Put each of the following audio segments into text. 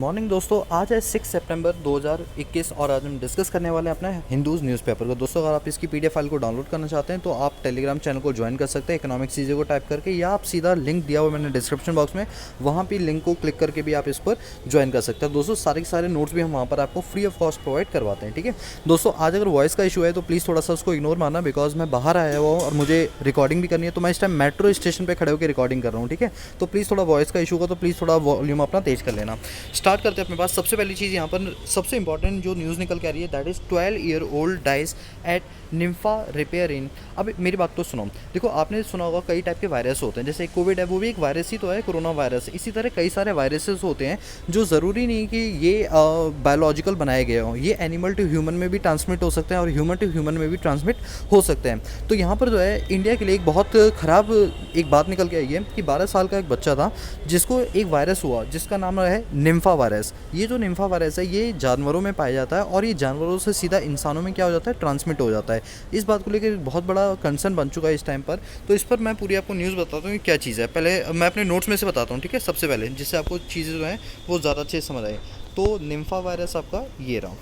Morning दोस्तों, आज है 6 सितंबर 2021 और आज हम डिस्कस करने वाले हैं अपना हिंदूज़ न्यूज़पेपर को। दोस्तों, अगर आप इसकी पीडीएफ फाइल को डाउनलोड करना चाहते हैं तो आप टेलीग्राम चैनल को ज्वाइन कर सकते हैं इकोनॉमिक्स चीज़ों को टाइप करके, या आप सीधा लिंक दिया हुआ मैंने डिस्क्रिप्शन बॉक्स में, वहाँ पर लिंक को क्लिक करके भी आप इस पर ज्वाइन कर सकते हैं। दोस्तों, सारे के सारे नोट्स भी हम वहाँ पर आपको फ्री ऑफ कॉस्ट प्रोवाइड करवाते हैं। ठीक है दोस्तों, आज अगर वॉइस का इशू है तो प्लीज़ थोड़ा सा उसको इग्नोर मारना, बिकॉज मैं बाहर आया हुआ हूँ और मुझे रिकॉर्डिंग भी करनी है। तो मैं इस टाइम मेट्रो स्टेशन पर खड़े होकर रिकॉर्डिंग कर रहा हूँ। ठीक है, तो प्लीज़ थोड़ा वॉइस का इशू का तो प्लीज़ थोड़ा वॉल्यूम अपना तेज कर लेना। स्टार्ट करते हैं अपने पास। सबसे पहली चीज़ यहाँ पर सबसे इंपॉर्टेंट जो न्यूज़ निकल के आ रही है, that is 12-year-old dies at nympha repair in. अब मेरी बात तो सुनो, देखो आपने सुना होगा कई टाइप के वायरस होते हैं, जैसे कोविड है वो भी एक वायरस ही तो है, कोरोना वायरस। इसी तरह कई सारे वायरसेस होते हैं जो ज़रूरी नहीं कि ये बायोलॉजिकल बनाए गए हों, ये एनिमल टू ह्यूमन में भी ट्रांसमिट हो सकते हैं और ह्यूमन टू ह्यूमन में भी ट्रांसमिट हो सकते हैं। तो यहाँ पर जो है इंडिया के लिए एक बहुत ख़राब एक बात निकल के आई है कि 12 साल का एक बच्चा था जिसको एक वायरस हुआ जिसका नाम है निम्फा वायरस। ये जो निम्फा वायरस है ये जानवरों में पाया जाता है और ये जानवरों से सीधा इंसानों में क्या हो जाता है, ट्रांसमिट हो जाता है। इस बात को लेकर बहुत बड़ा कंसर्न बन चुका है इस टाइम पर। तो इस पर मैं पूरी आपको न्यूज़ बताता हूँ कि क्या चीज़ है। पहले मैं अपने नोट्स में से बताता हूँ, ठीक है, सबसे पहले, जिससे आपको चीज़ें जो हैं वो ज़्यादा अच्छे से समझ आए। तो निम्फा वायरस आपका ये रहा,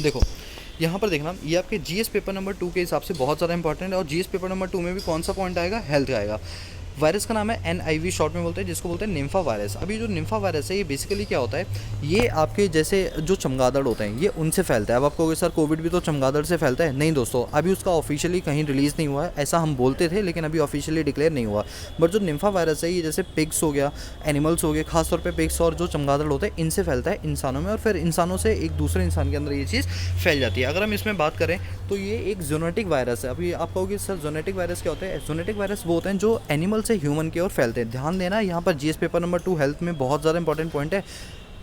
देखो यहाँ पर देखना, ये आपके जीएस पेपर नंबर 2 के हिसाब से बहुत ज़्यादा इंपॉर्टेंट है। और जीएस पेपर नंबर 2 में भी कौन सा पॉइंट आएगा, हेल्थ का आएगा। वायरस का नाम है NIV, शॉर्ट में बोलते हैं, जिसको बोलते हैं निम्फा वायरस। अभी जो निम्फा वायरस है ये बेसिकली क्या होता है, ये आपके जैसे जो चमगादड़ होते हैं ये उनसे फैलता है। अब आप कहोगे सर कोविड भी तो चमगादड़ से फैलता है। नहीं दोस्तों, अभी उसका ऑफिशियली कहीं रिलीज़ नहीं हुआ है, ऐसा हम बोलते थे लेकिन अभी ऑफिशियली डिक्लेयर नहीं हुआ। बट जो निम्फा वायरस है ये जैसे पिग्स हो गया, एनिमल्स हो गए, खासतौर पर पिग्स और जो चमगादड़ होते हैं इनसे फैलता है इंसानों में, और फिर इंसानों से एक दूसरे इंसान के अंदर ये चीज़ फैल जाती है। अगर हम इसमें बात करें तो ये एक जोनेटिक वायरस है। अभी आप कहोगे सर जोनेटिक वायरस क्या होता है, जोनेटिक वायरस वो होते हैं जो एनिमल से ह्यूमन की ओर फैलते हैं। ध्यान देना, यहाँ पर जीएस पेपर नंबर 2 हेल्थ में बहुत ज़्यादा इंपॉर्टेंट पॉइंट है।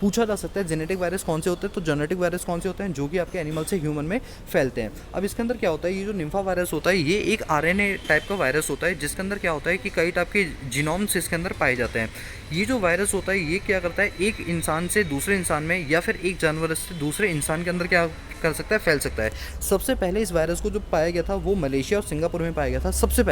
पूछा जा सकता है जेनेटिक वायरस कौन से होते हैं, तो जेनेटिक वायरस कौन से होते हैं जो कि आपके एनिमल से ह्यूमन में फैलते हैं। अब इसके अंदर क्या होता है, ये जो निम्फा वायरस होता है ये एक RNA टाइप का वायरस होता है, जिसके अंदर क्या होता है कि कई टाइप के जीनोम्स इसके अंदर पाए जाते हैं। ये जो वायरस होता है ये क्या करता है, एक इंसान से दूसरे इंसान में या फिर एक जानवर से दूसरे इंसान के अंदर क्या कर सकता है, फैल सकता है। सबसे पहले इस वायरस को जो पाया गया था वो मलेशिया और सिंगापुर में पाया गया था। सबसे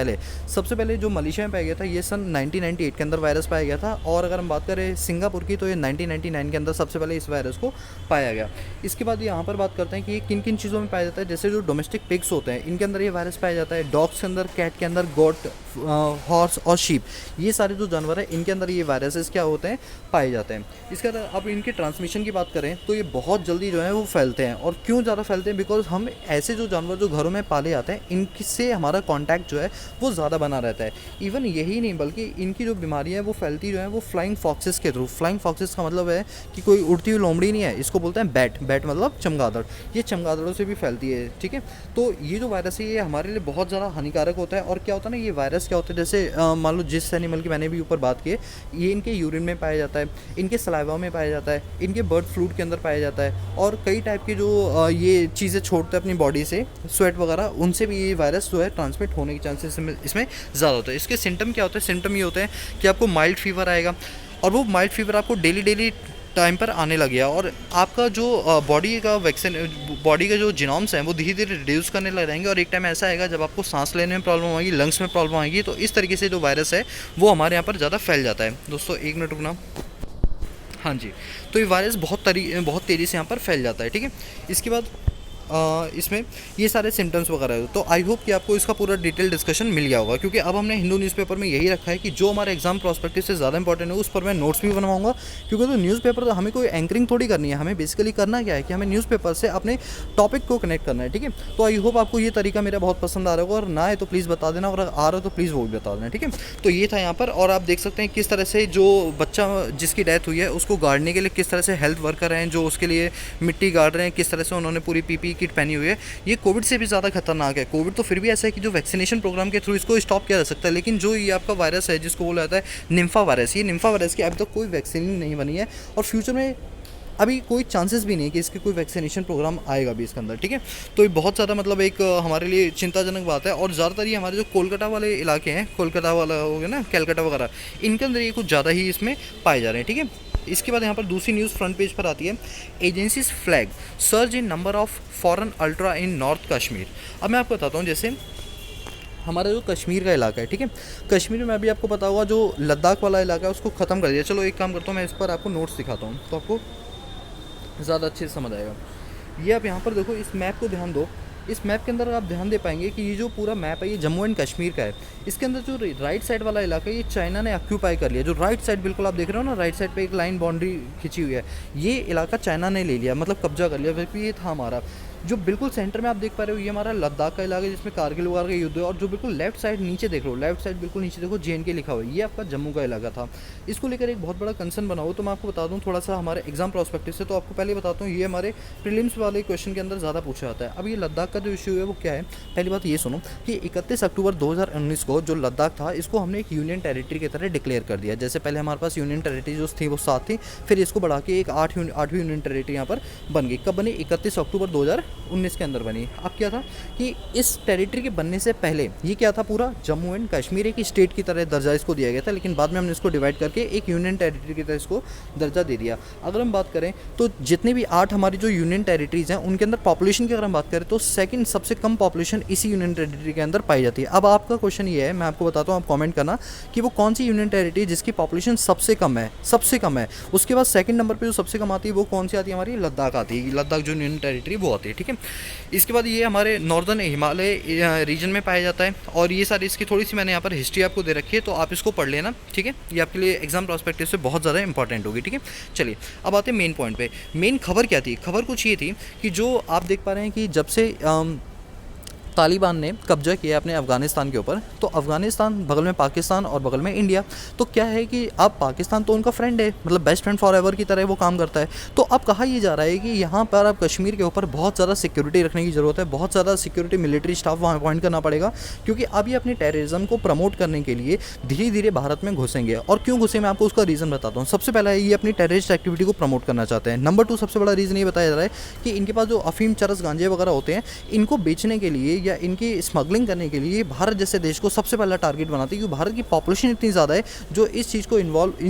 पहले जो मलेशिया में पाया गया था ये सन 1998 के अंदर वायरस पाया गया था। और अगर हम बात करें सिंगापुर की तो ये 1999 के अंदर सबसे पहले इस वायरस को पाया गया। इसके बाद यहाँ पर बात करते हैं कि ये किन किन चीज़ों में पाया जाता है। जैसे जो डोमेस्टिक पिग्स होते हैं इनके अंदर ये वायरस पाया जाता है, डॉग्स के अंदर, कैट के अंदर, गोट, हॉर्स और शीप, ये सारे जो जानवर हैं इनके अंदर ये वायरसेस क्या होते हैं, पाए जाते हैं। इसके बाद अब इनके ट्रांसमिशन की बात करें तो ये बहुत जल्दी जो है वो फैलते हैं। और क्यों ज़्यादा फैलते हैं, बिकॉज हम ऐसे जो जानवर जो घरों में पाले जाते हैं इनसे हमारा कॉन्टैक्ट जो है वो ज़्यादा बना रहता है। इवन यही नहीं बल्कि इनकी जो बीमारियाँ हैं वो फैलती जो है वो फ्लाइंग फॉक्सेस के थ्रू। फ्लाइंग फॉक्सेस का मतलब है कि कोई उड़ती हुई लोमड़ी नहीं है, इसको बोलते हैं बैट। बैट मतलब चमगादड़, ये चमगादड़ों से भी फैलती है। ठीक है, तो ये जो वायरस है ये हमारे लिए बहुत ज़्यादा हानिकारक होता है। और क्या होता है ना, ये वायरस क्या होता है, जैसे मान लो जिस एनिमल की मैंने भी ऊपर बात की, ये इनके यूरिन में पाया जाता है, इनके सलाइवा में पाया जाता है, इनके बर्ड फ्लूइड के अंदर पाया जाता है। और कई टाइप की जो ये चीज़ें छोड़ते हैं अपनी बॉडी से, स्वेट वगैरह, उनसे भी ये वायरस जो है ट्रांसमिट होने के चांसेस इसमें ज़्यादा होता है। इसके सिम्टम क्या होते हैं, सिम्टम ये होते हैं कि आपको माइल्ड फीवर आएगा, और वो माइल्ड फीवर आपको डेली टाइम पर आने लग गया, और आपका जो बॉडी का जो जीनोम्स हैं वो धीरे धीरे रिड्यूस करने लग जाएंगे। और एक टाइम ऐसा आएगा जब आपको सांस लेने में प्रॉब्लम आएगी, लंग्स में प्रॉब्लम आएगी। तो इस तरीके से जो वायरस है वो हमारे यहाँ पर ज़्यादा फैल जाता है। दोस्तों एक मिनट रुकना। हाँ जी, तो ये वायरस बहुत तेज़ी से यहाँ पर फैल जाता है। ठीक है, इसके बाद इसमें ये सारे सिम्टम्स वगैरह है। तो आई होप कि आपको इसका पूरा डिटेल डिस्कशन मिल गया होगा, क्योंकि अब हमने हिंदू न्यूज़पेपर में यही रखा है कि जो हमारे एग्जाम प्रोस्पेक्टिव से ज़्यादा इंपॉर्टेंट है उस पर मैं नोट्स भी बनवाऊंगा। क्योंकि तो न्यूज़पेपर तो हमें कोई एंकरिंग थोड़ी करनी है, हमें बेसिकली करना क्या है कि हमें न्यूज़पेपर से अपने टॉपिक को कनेक्ट करना है। ठीक है, तो आई होप आपको ये तरीका मेरा बहुत पसंद आ रहा होगा, और ना है तो प्लीज़ बता देना, और आ रहा हो तो प्लीज़ वो भी बता देना। ठीक है, तो ये था यहाँ पर। और आप देख सकते हैं किस तरह से जो बच्चा जिसकी डेथ हुई है उसको गाड़ने के लिए किस तरह से हेल्थ वर्कर हैं जो उसके लिए मिट्टी गाड़ रहे हैं, किस तरह से उन्होंने पूरी PPE किट पहनी हुई है। ये कोविड से भी ज़्यादा खतरनाक है। कोविड तो फिर भी ऐसा है कि जो वैक्सीनेशन प्रोग्राम के थ्रू इसको स्टॉप किया जा सकता है, लेकिन जो ये आपका वायरस है जिसको बोला जाता है निम्फा वायरस, ये निम्फा वायरस की अभी तक कोई वैक्सीन नहीं बनी है, और फ्यूचर में अभी कोई चांसेस भी नहीं है कि इसके कोई वैक्सीनेशन प्रोग्राम आएगा भी इसके अंदर। ठीक है, तो ये बहुत ज़्यादा मतलब एक हमारे लिए चिंताजनक बात है। और ज़्यादातर ये हमारे जो कोलकाता वाले इलाके हैं, कोलकाता वाला हो गया ना, कैलकाटा वगैरह, इनके अंदर ये कुछ ज़्यादा ही इसमें पाए जा रहे हैं। ठीक है, इसके बाद यहाँ पर दूसरी न्यूज़ फ्रंट पेज पर आती है, agencies flag surge in number of foreign ultra in north Kashmir. अब मैं आपको बताता हूँ, जैसे हमारा जो कश्मीर का इलाका है, ठीक है, कश्मीर में अभी आपको पता होगा जो लद्दाख वाला इलाका है उसको ख़त्म कर दिया। चलो एक काम करता हूँ, मैं इस पर आपको नोट्स दिखाता हूँ तो आपको ज़्यादा अच्छे से समझ आएगा। ये आप यहाँ पर देखो, इस मैप को ध्यान दो। इस मैप के अंदर आप ध्यान दे पाएंगे कि ये जो पूरा मैप है ये जम्मू एंड कश्मीर का है। इसके अंदर जो राइट साइड वाला इलाका है ये चाइना ने ऑक्यूपाई कर लिया। जो राइट साइड बिल्कुल आप देख रहे हो ना, राइट साइड पे एक लाइन बाउंड्री खिंची हुई है, ये इलाका चाइना ने ले लिया, मतलब कब्जा कर लिया। फिर ये था हमारा जो बिल्कुल सेंटर में आप देख पा रहे हो, ये हमारा लद्दाख का इलाका है जिसमें कारगिल वगैरह का युद्ध है। और जो बिल्कुल लेफ्ट साइड नीचे देख रहे हो, लेफ्ट साइड बिल्कुल नीचे देखो JNK लिखा हुआ है, ये आपका जम्मू का इलाका था। इसको लेकर एक बहुत बड़ा कंसर्न बना हो। तो मैं आपको बता दूं थोड़ा सा हमारे एग्जाम प्रोस्पेक्टिव से, तो आपको पहले बताता हूँ ये हमारे प्रीलिम्स वाले क्वेश्चन के अंदर ज़्यादा पूछा जाता है। अब ये लद्दाख का जो इशू है वो क्या है, पहली बात ये सुनो कि 31 अक्टूबर 2019 को जो लद्दाख था इसको हमने एक यूनियन टेरिटरी की तरह डिक्लेयर कर दिया। जैसे पहले हमारे पास यूनियन टेरिटरी जो थी वो 7 थी, फिर इसको बढ़ा के एक 8वीं यूनियन टेरिटरी यहाँ पर बन गई। कब बनी? 31 अक्टूबर 2019 के अंदर बनी। अब क्या था कि इस टेरिटरी के बनने से पहले ये क्या था, पूरा जम्मू एंड कश्मीर एक स्टेट की तरह दर्जा इसको दिया गया था, लेकिन बाद में हमने इसको डिवाइड करके एक यूनियन टेरिटरी की तरह इसको दर्जा दे दिया। अगर हम बात करें तो जितने भी 8 हमारी जो यूनियन टेरिटरीज हैं उनके अंदर पॉपुलेशन की अगर हम बात करें तो सेकंड सबसे कम पॉपुलेशन इसी यूनियन टेरिटरी के अंदर पाई जाती है। अब आपका क्वेश्चन ये है, मैं आपको बताता हूँ, आप कमेंट करना कि वो कौन सी यूनियन टेरिटरी जिसकी पॉपुलेशन सबसे कम है, सबसे कम है। उसके बाद सेकंड नंबर पे जो सबसे कम आती है वो कौन सी आती है, हमारी लद्दाख आती है। लद्दाख जो यूनियन टेरिटरी वो आती है, ठीक है। इसके बाद ये हमारे नॉर्दर्न हिमालय रीजन में पाया जाता है। और ये सारी इसकी थोड़ी सी मैंने यहाँ पर हिस्ट्री आपको दे रखी है, तो आप इसको पढ़ लेना, ठीक है। ये आपके लिए एग्जाम प्रोस्पेक्टिव से बहुत ज़्यादा इंपॉर्टेंट होगी, ठीक है। चलिए अब आते हैं मेन पॉइंट पे। मेन खबर क्या थी? खबर कुछ ये थी कि जो आप देख पा रहे हैं कि जब से तालिबान ने कब्जा किया अपने अफ़गानिस्तान के ऊपर, तो अफ़गानिस्तान बगल में पाकिस्तान और बगल में इंडिया, तो क्या है कि अब पाकिस्तान तो उनका फ्रेंड है, मतलब बेस्ट फ्रेंड फॉर एवर की तरह वो काम करता है। तो अब कहा यह जा रहा है कि यहाँ पर अब कश्मीर के ऊपर बहुत ज़्यादा सिक्योरिटी रखने की ज़रूरत है, बहुत ज़्यादा सिक्योरिटी मिलिट्री स्टाफ वहाँ अपॉइंट करना पड़ेगा, क्योंकि अब ये अपनी टेररिज्म को प्रमोट करने के लिए धीरे धीरे भारत में घुसेंगे। और क्यों घुसे मैं आपको उसका रीज़न बताता हूँ। सबसे पहला ये अपनी टेररिस्ट एक्टिविटी को प्रमोट करना चाहते हैं। नंबर 2 सबसे बड़ा रीज़न ये बताया जा रहा है कि इनके पास जो अफीम, चरस, गांजे वगैरह होते हैं, इनको बेचने के लिए या इनकी स्मगलिंग करने के लिए भारत जैसे देश को सबसे पहला टारगेट बनाती है, क्योंकि भारत की पॉपुलेशन इतनी ज़्यादा है जो इस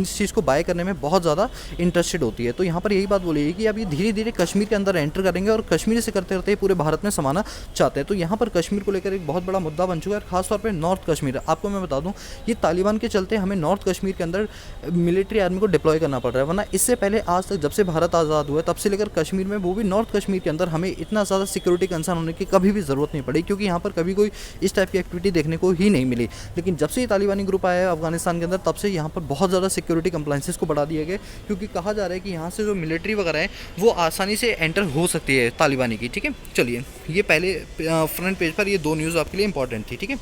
चीज़ को बाय करने में बहुत ज़्यादा इंटरेस्टेड होती है। तो यहाँ पर यही बात बोली है कि अभी धीरे धीरे कश्मीर के अंदर एंटर करेंगे और कश्मीर से करते करते पूरे भारत में समाना चाहते हैं। तो यहाँ पर कश्मीर को लेकर एक बहुत बड़ा मुद्दा बन चुका है, खासतौर पर नॉर्थ कश्मीर। आपको मैं बता दूँ, ये तालिबान के चलते हमें नॉर्थ कश्मीर के अंदर मिलिट्री आर्मी को डिप्लॉय करना पड़ रहा है, वरना इससे पहले आज तक जब से भारत आज़ाद हुआ तब से लेकर कश्मीर में, वो भी नॉर्थ कश्मीर के अंदर, हमें इतना ज़्यादा सिक्योरिटी कंसर्न होने की कभी भी ज़रूरत नहीं पड़ी, क्योंकि यहाँ पर कभी कोई इस टाइप की एक्टिविटी देखने को ही नहीं मिली। लेकिन जब से ये तालिबानी ग्रुप आया है अफगानिस्तान के अंदर, तब से यहाँ पर बहुत ज़्यादा सिक्योरिटी कंप्लाइंसेस को बढ़ा दिया गया, क्योंकि कहा जा रहा है कि यहाँ से जो मिलिट्री वगैरह है वो आसानी से एंटर हो सकती है तालिबानी की, ठीक है। चलिए, ये पहले फ्रंट पेज पर ये 2 न्यूज़ आपके लिए इंपॉर्टेंट थी, ठीक है।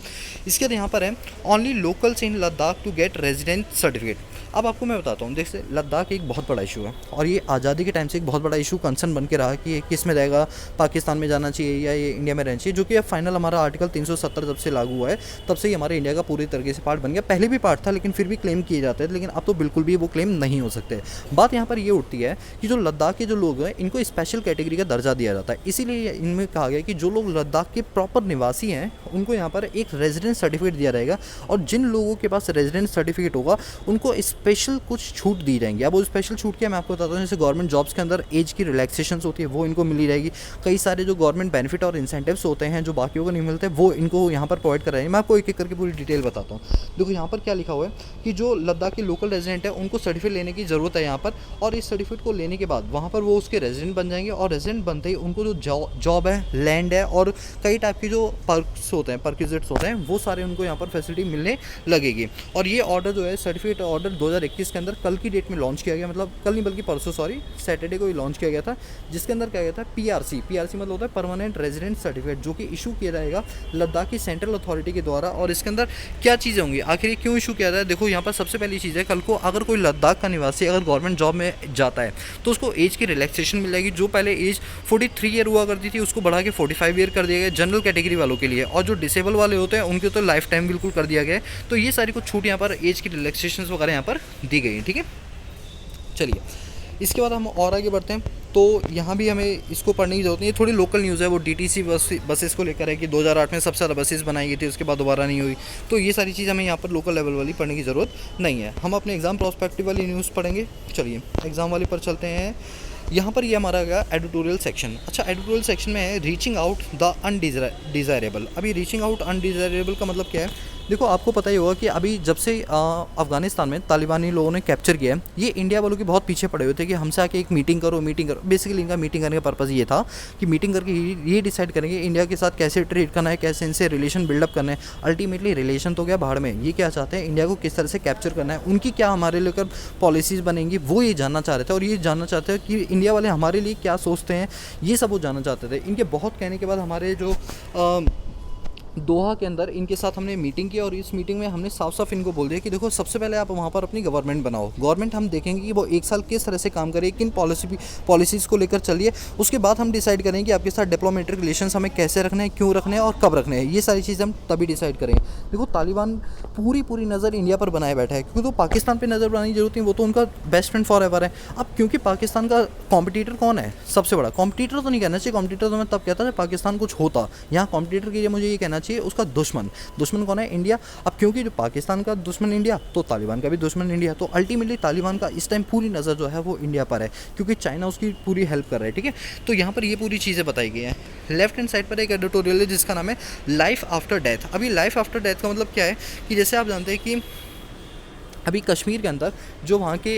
इसके बाद यहाँ पर है only locals in Ladakh to get resident certificate. अब आपको मैं बताता हूँ, देखिए लद्दाख एक बहुत बड़ा इशू है और ये आज़ादी के टाइम से एक बहुत बड़ा इशू कंसर्न बन के रहा कि ये किस में रहेगा, पाकिस्तान में जाना चाहिए या ये इंडिया में रहना चाहिए, जो कि अब फाइनल हमारा आर्टिकल 370 जब से लागू हुआ है तब से ही हमारे इंडिया का पूरी तरीके से पार्ट बन गया। पहले भी पार्ट था लेकिन फिर भी क्लेम किए जाते थे, लेकिन अब तो बिल्कुल भी वो क्लेम नहीं हो सकते। बात यहाँ पर ये उठती है कि जो लद्दाख के जो लोग हैं इनको स्पेशल कैटेगरी का दर्जा दिया जाता है, इसीलिए इनमें कहा गया कि जो लोग लद्दाख के प्रॉपर निवासी हैं उनको यहाँ पर एक रेजिडेंस सर्टिफिकेट दिया जाएगा, और जिन लोगों के पास रेजिडेंस सर्टिफिकेट होगा उनको स्पेशल कुछ छूट दी जाएंगी। अब वो स्पेशल छूट क्या मैं आपको बताता हूँ, जैसे गवर्नमेंट जॉब्स के अंदर एज की रिलैक्सेशन होती है वो इनको मिली रहेगी। कई सारे जो गवर्नमेंट बेनिफिट और इंसेंटिव्स होते हैं जो बाकियों को नहीं मिलते वो इनको यहाँ पर प्रोवाइड कराएंगे। मैं आपको एक एक करके पूरी डिटेल बताता हूँ। देखो यहाँ पर क्या लिखा हुआ है कि जो लद्दाख के लोकल रेजिडेंट है उनको सर्टिफिकेट लेने की ज़रूरत है यहाँ पर, और इस सर्टिफिकेट को लेने के बाद वहाँ पर वो उसके रेजिडेंट बन जाएंगे, और रेजिडेंट बनते ही उनको जो जॉब है, लैंड है और कई टाइप के जो पर्क्स होते हैं, परक्विजिट्स होते हैं, वो सारे उनको यहाँ पर फैसिलिटी मिलने लगेगी। और ये ऑर्डर जो है सर्टिफिकेट ऑर्डर 2021 के अंदर कल की डेट में लॉन्च किया गया, मतलब कल नहीं बल्कि परसों, सॉरी सैटरडे को ही लॉन्च किया गया था, जिसके अंदर क्या गया था पीआरसी मतलब होता है परमानेंट रेजिडेंट सर्टिफिकेट, जो कि इशू किया जाएगा लद्दाख की सेंट्रल अथॉरिटी के द्वारा। और इसके अंदर क्या चीज़ें होंगी, आखिर ये क्यों इशू किया जाए? देखो यहाँ पर सबसे पहली चीज़ है, कल को अगर कोई लद्दाख का निवासी अगर गवर्नमेंट जॉब में जाता है तो उसको एज की रिलैक्सेशन मिल जाएगी। जो पहले एज 43 ईयर हुआ करती थी उसको बढ़ा के 45 ईयर कर दिया गया जनरल कैटेगरी वालों के लिए, और जो डिसेबल वाले होते हैं उनके तो लाइफ टाइम बिल्कुल कर दिया गया है। तो ये सारी कुछ छूट यहाँ पर एज की रिलैक्सेशन वगैरह यहाँ पर दी गई है, ठीक है। चलिए इसके बाद हम और आगे बढ़ते हैं, तो यहाँ भी हमें इसको पढ़ने की जरूरत नहीं है। थोड़ी लोकल न्यूज़ है, वो डीटीसी बसेस को लेकर है कि 2008 में सबसे ज़्यादा बसेस बनाई गई थी, उसके बाद दोबारा नहीं हुई। तो ये सारी चीज़ हमें यहाँ पर लोकल लेवल वाली पढ़ने की ज़रूरत नहीं है। हम अपने एग्ज़ाम प्रोस्पेक्टिव वाली न्यूज़ पढ़ेंगे। चलिए एग्ज़ाम वाली पर चलते हैं। यहाँ पर ये हमारा गया एडिटोरियल सेक्शन। अच्छा, एडिटोरियल सेक्शन में है रीचिंग आउट द अनडिज़ायरेबल। अभी रीचिंग आउट अनडिज़ायरेबल का मतलब क्या है? देखो, आपको पता ही होगा कि अभी जब से अफ़गानिस्तान में तालिबानी लोगों ने कैप्चर किया है, ये इंडिया वालों के बहुत पीछे पड़े हुए थे कि हमसे आके एक मीटिंग करो, मीटिंग करो। बेसिकली इनका मीटिंग करने का पर्पज़ ये था कि मीटिंग करके ये डिसाइड करेंगे इंडिया के साथ कैसे ट्रीट करना है, कैसे इनसे रिलेशन बिल्डअप करना है। अल्टीमेटली रिलेशन तो गया भाड़ में, ये क्या चाहते हैं, इंडिया को किस तरह से कैप्चर करना है, उनकी क्या हमारे लेकर पॉलिसीज़ बनेंगी, वो ये जानना चाह रहे थे। और ये जानना चाहते हैं कि इंडिया वाले हमारे लिए क्या सोचते हैं, ये सब वो जानना चाहते थे। इनके बहुत कहने के बाद हमारे जो दोहा के अंदर इनके साथ हमने मीटिंग की, और इस मीटिंग में हमने साफ साफ इनको बोल दिया कि देखो, सबसे पहले आप वहाँ पर अपनी गवर्नमेंट बनाओ। गवर्नमेंट हम देखेंगे कि वो एक साल किस तरह से काम करे, किन पॉलिसीज़ को लेकर चलिए। उसके बाद हम डिसाइड करेंगे कि आपके साथ डिप्लोमेटिक रिलेशंस हमें कैसे रखने हैं, क्यों रखने हैं और कब रखने हैं। ये सारी चीज़ें हम तभी डिसाइड करेंगे। देखो, तालिबान पूरी नज़र इंडिया पर बनाए बैठा है, क्योंकि तो पाकिस्तान पर नज़र बनाने की जरूरत नहीं, वो तो उनका बेस्ट फ्रेंड फॉर एवर है। अब क्योंकि पाकिस्तान का कॉम्पिटिटर कौन है? सबसे बड़ा कॉम्पिटिटर तो नहीं कहना चाहिए, कॉम्पिटिटर तो मैं तब कहता जब पाकिस्तान कुछ होता। यहाँ कॉम्पिटिटर के लिए मुझे ये कहना चाहिए उसका दुश्मन कौन है? इंडिया। अब क्योंकि जो पाकिस्तान का दुश्मन इंडिया, तो तालिबान का भी दुश्मन इंडिया। तो अल्टीमेटली तालिबान का इस टाइम पूरी नज़र जो है वो इंडिया पर है, क्योंकि चाइना उसकी पूरी हेल्प कर रहा है। ठीक है, तो यहाँ पर ये पूरी चीज़ें बताई गई हैं। लेफ्ट हैंड साइड पर एक एडिटोरियल है जिसका नाम है लाइफ आफ्टर डेथ। अभी लाइफ आफ्टर डेथ का मतलब क्या है कि जैसे आप जानते हैं कि अभी कश्मीर के अंदर जो वहाँ के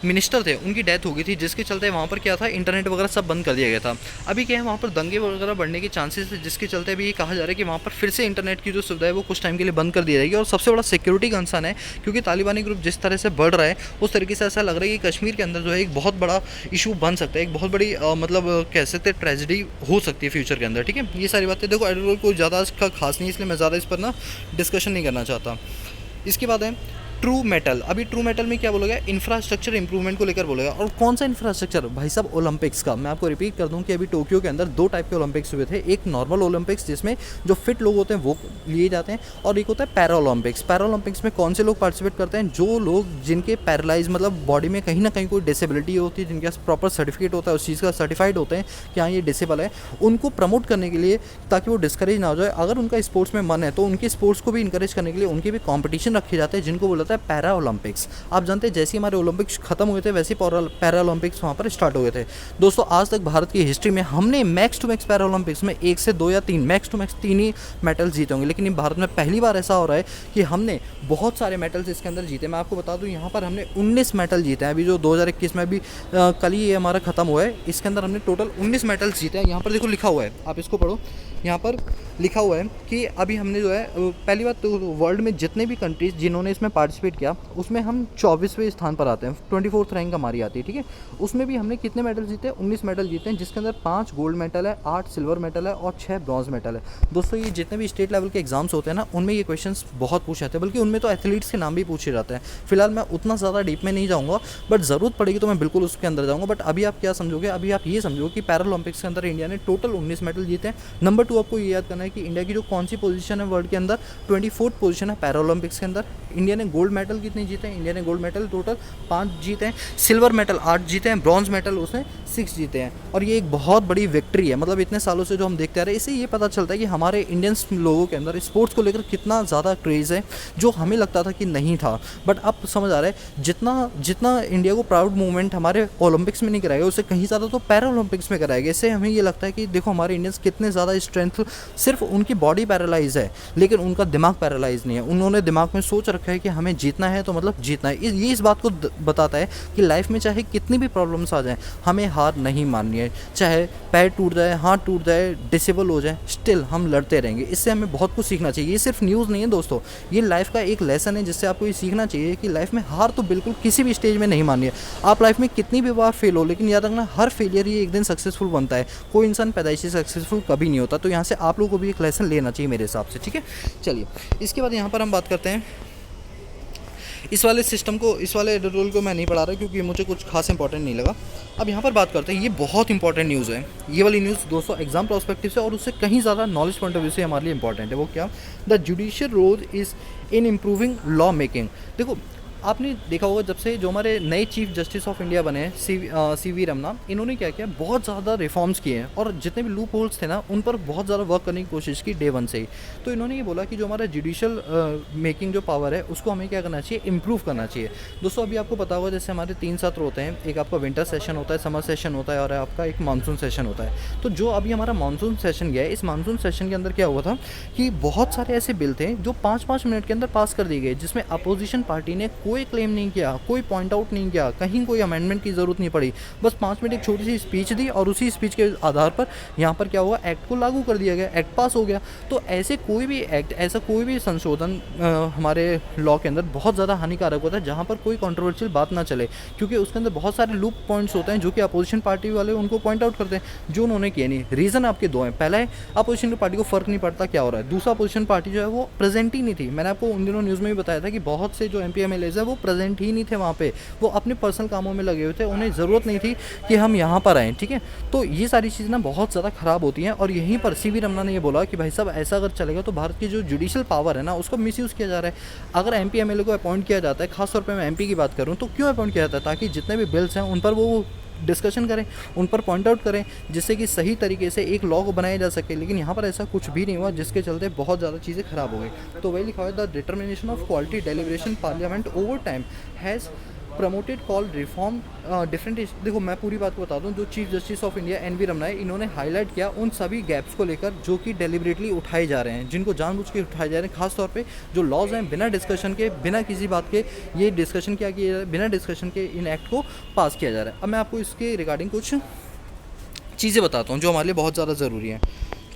मिनिस्टर थे, उनकी डेथ हो गई थी, जिसके चलते वहाँ पर क्या था, इंटरनेट वगैरह सब बंद कर दिया गया था। अभी क्या है, वहाँ पर दंगे वगैरह बढ़ने के चांसेस है, जिसके चलते अभी ये कहा जा रहा है कि वहाँ पर फिर से इंटरनेट की जो सुविधा है वो कुछ टाइम के लिए बंद कर दी जाएगी। और सबसे बड़ा सिक्योरिटी कंसर्न है, क्योंकि तालिबानी ग्रुप जिस तरह से बढ़ रहा है, उस तरीके से ऐसा लग रहा है कि कश्मीर के अंदर जो है एक बहुत बड़ा इशू बन सकता है, एक बहुत बड़ी मतलब कह सकते हैं ट्रेजिडी हो सकती है फ्यूचर के अंदर। ठीक है, ये सारी बातें देखो, एडिटोरियल कोई ज़्यादा इसका खास नहीं, इसलिए मैं ज़्यादा इस पर ना डिस्कशन नहीं करना चाहता। इसके बाद है ट्रू मेटल। अभी ट्रू मेटल में क्या बोला गया? इंफ्रास्ट्रक्चर इंप्रूवमेंट को लेकर बोला गया। और कौन सा इंफ्रास्ट्रक्चर? भाई साहब, ओलंपिक्स का। मैं आपको रिपीट कर दूं कि अभी टोक्यो के अंदर 2 टाइप के ओलंपिक्स हुए थे। एक नॉर्मल ओलंपिक्स जिसमें जो फिट लोग होते हैं वो लिए जाते हैं, और एक होता है पैरा ओलंपिक्स। पैरा ओलंपिक्स में कौन से लोग पार्टिसिपेट करते हैं? जो लोग जिनके पैरालाइज मतलब बॉडी में कहीं ना कहीं कोई डिसेबिलिटी होती है, जिनके पास प्रॉपर सर्टिफिकेट होता है, उस चीज़ का सर्टिफाइड होते हैं कि हाँ ये डिसेबल है, उनको प्रमोट करने के लिए, ताकि वो डिस्करेज ना हो जाए। अगर उनका स्पोर्ट्स में मन है तो उनके स्पोर्ट्स को भी इंकरेज करने के लिए उनके भी कॉम्पिटिशन रखे जाते हैं, जिनको बोला जाता है पैरा ओलंपिक्स। आप जानते हैं जैसे हमारे ओलंपिक्स खत्म हुए थे, वैसे पैरा ओलंपिक्स वहाँ पर स्टार्ट हुए थे। दोस्तों, आज तक भारत की हिस्ट्री में हमने max to max para Olympics में 1 से 2 या 3, मैक्स टू मैक्स 3 ही मेडल जीते होंगे। लेकिन भारत में पहली बार ऐसा हो रहा है कि हमने बहुत सारे मेडल्स इसके अंदर जीते। मैं आपको बता दूं, यहाँ पर हमने 19 मेडल जीते हैं। अभी जो 2021 में अभी कल ही ये हमारा खत्म हुआ है, इसके अंदर हमने टोटल 19 मेडल्स जीते हैं। यहाँ पर देखो लिखा हुआ है, आप इसको पढ़ो। यहाँ पर लिखा हुआ है कि अभी हमने जो है पहली बात तो वर्ल्ड में जितने भी कंट्रीज़ जिन्होंने इसमें पार्टिसिपेट किया, उसमें हम 24वें स्थान पर आते हैं। 24th रैंक हमारी आती है। ठीक है, उसमें भी हमने कितने मेडल जीते हैं? 19 मेडल जीते हैं, जिसके अंदर 5 गोल्ड मेडल है, 8 सिल्वर मेडल है और 6 ब्रॉन्ज मेडल है। दोस्तों, ये जितने भी स्टेट लेवल के एग्जाम्स होते हैं ना, उनमें ये क्वेश्चंस बहुत पूछे जाते हैं, बल्कि उनमें तो एथलीट्स के नाम भी पूछे जाते हैं। फिलहाल मैं उतना ज़्यादा डीप में नहीं जाऊँगा, बट ज़रूरत पड़ेगी तो मैं बिल्कुल उसके अंदर जाऊँगा। बट अभी आप क्या समझोगे? अभी आप ये समझो कि पैरा ओलंपिक्स के अंदर इंडिया ने टोटल 19 मेडल जीते हैं। नंबर 2 आपको ये याद करना है कि इंडिया की जो कौन सी पोजीशन है वर्ल्ड के अंदर, 24th पोजीशन है पैरा ओलंपिक्स के अंदर। इंडिया ने गोल्ड मेडल कितने जीते हैं? इंडिया ने गोल्ड मेडल टोटल 5 जीते हैं, सिल्वर मेडल 8 जीते हैं, ब्रॉन्ज मेडल उसने 6 जीते हैं। और ये एक बहुत बड़ी विक्ट्री है। मतलब इतने सालों से जो हम देखते आ रहे हैं, इससे ये पता चलता है कि हमारे इंडियंस लोगों के अंदर स्पोर्ट्स को लेकर कितना ज़्यादा क्रेज़ है, जो हमें लगता था कि नहीं था। बट अब समझ आ रहा है, जितना इंडिया को प्राउड मूवमेंट हमारे ओलंपिक्स में नहीं कराएगा, उससे कहीं ज़्यादा तो पैरा ओलंपिक्स में कराएगा। इससे हमें ये लगता है कि देखो हमारे इंडियंस कितने ज़्यादा स्ट्रेंथ, सिर्फ उनकी बॉडी पैरालाइज है लेकिन उनका दिमाग पैरालाइज नहीं है। उन्होंने दिमाग में सोच रखा है कि हमें जीतना है तो मतलब जीतना है। ये इस बात को बताता है कि लाइफ में चाहे कितनी भी प्रॉब्लम्स आ जाएं, हमें हार नहीं माननी है। चाहे पैर टूट जाए, हाथ टूट जाए, डिसेबल हो जाए, स्टिल हम लड़ते रहेंगे। इससे हमें बहुत कुछ सीखना चाहिए। ये सिर्फ न्यूज़ नहीं है दोस्तों, ये लाइफ का एक लेसन है, जिससे आपको ये सीखना चाहिए कि लाइफ में हार तो बिल्कुल किसी भी स्टेज में नहीं माननी है। आप लाइफ में कितनी भी बार फेल हो, लेकिन याद रखना हर फेलियर ही एक दिन सक्सेसफुल बनता है। कोई इंसान पैदाइशी सक्सेसफुल कभी नहीं होता। तो यहाँ से आप लोगों को भी एक लेसन लेना चाहिए मेरे हिसाब से। ठीक है, चलिए इसके बाद यहाँ पर हम बात करते हैं इस वाले सिस्टम को, इस वाले एडिटोरियल को मैं नहीं पढ़ा रहा क्योंकि मुझे कुछ खास इंपॉर्टेंट नहीं लगा। अब यहाँ पर बात करते हैं, ये बहुत इंपॉर्टेंट न्यूज़ है। ये वाली न्यूज़ दोस्तों एग्जाम पर्सपेक्टिव से और उससे कहीं ज़्यादा नॉलेज पॉइंट ऑफ व्यू से हमारे लिए इंपॉर्टेंट है। वो क्या? The judicial role is in improving law making. देखो आपने देखा होगा जब से जो हमारे नए चीफ जस्टिस ऑफ इंडिया बने हैं सी वी रमना, इन्होंने क्या किया, बहुत ज़्यादा रिफॉर्म्स किए हैं और जितने भी लूप होल्स थे ना उन पर बहुत ज़्यादा वर्क करने की कोशिश की डे वन से ही। तो इन्होंने ये बोला कि जो हमारा जुडिशल मेकिंग जो पावर है उसको हमें क्या करना चाहिए, इम्प्रूव करना चाहिए। दोस्तों अभी आपको पता होगा जैसे हमारे 3 सत्र होते हैं, एक आपका विंटर सेशन होता है, समर सेशन होता है और आपका एक मानसून सेशन होता है। तो जो अभी हमारा मानसून सेशन गया है, इस मानसून सेशन के अंदर क्या हुआ था कि बहुत सारे ऐसे बिल थे जो 5-5 मिनट के अंदर पास कर दिए गए, जिसमें अपोजिशन पार्टी ने कोई क्लेम नहीं किया, कोई पॉइंट आउट नहीं किया, कहीं कोई अमेंडमेंट की ज़रूरत नहीं पड़ी। बस 5 मिनट एक छोटी सी स्पीच दी और उसी स्पीच के आधार पर यहाँ पर क्या हुआ, एक्ट को लागू कर दिया गया, एक्ट पास हो गया। तो ऐसे कोई भी एक्ट, ऐसा कोई भी संशोधन हमारे लॉ के अंदर बहुत ज़्यादा हानिकारक होता है जहाँ पर कोई कंट्रोवर्शियल बात ना चले, क्योंकि उसके अंदर बहुत सारे लूप पॉइंट्स होते हैं जो कि अपोजिशन पार्टी वाले उनको पॉइंट आउट करते हैं, जो उन्होंने किए नहीं। रीज़न आपके दो हैं, पहला है अपोजिशन पार्टी को फ़र्क नहीं पड़ता क्या हो रहा है, दूसरा अपोजिशन पार्टी जो है वो प्रेजेंट ही नहीं थी। मैंने आपको उन दिनों न्यूज़ में भी बताया था कि बहुत से जो MP MLAs है वो प्रेजेंट ही नहीं थे वहाँ पे, वो अपने पर्सनल कामों में लगे हुए थे, उन्हें ज़रूरत नहीं थी कि हम यहाँ पर आएँ, ठीक है। तो ये सारी चीज़ें ना बहुत ज़्यादा ख़राब होती हैं और यहीं पर सी वी रमना ने ये बोला कि भाई साहब ऐसा अगर चलेगा तो भारत की जो जुडिशल पावर है ना उसको मिसयूज़ किया जा रहा है। अगर MP MLA को अपॉइंट किया जाता है, खासतौर पर मैं MP की बात करूँ तो क्यों अपॉइंट किया जाता है, ताकि जितने भी बिल्स हैं उन पर वो डिस्कशन करें, उन पर पॉइंट आउट करें, जिससे कि सही तरीके से एक लॉ को बनाया जा सके। लेकिन यहाँ पर ऐसा कुछ भी नहीं हुआ, जिसके चलते बहुत ज़्यादा चीज़ें खराब हो गई। तो वही लिखा हुआ है, the determination of quality deliberation parliament over time has promoted call reform different. देखो मैं पूरी बात को बता दूं, जो chief justice of India NV Ramana है, इन्होंने हाईलाइट किया उन सभी गैप्स को लेकर जो कि डेलिबरेटली उठाए जा रहे हैं, जिनको जानबूझ के उठाए जा रहे हैं। खासतौर पे जो लॉज हैं बिना डिस्कशन के, बिना किसी बात के ये डिस्कशन किया गया है, बिना डिस्कशन के इन एक्ट को पास किया जा रहा है। अब मैं आपको इसके रिगार्डिंग कुछ चीज़ें बताता हूँ जो हमारे लिए बहुत ज़्यादा ज़रूरी हैं।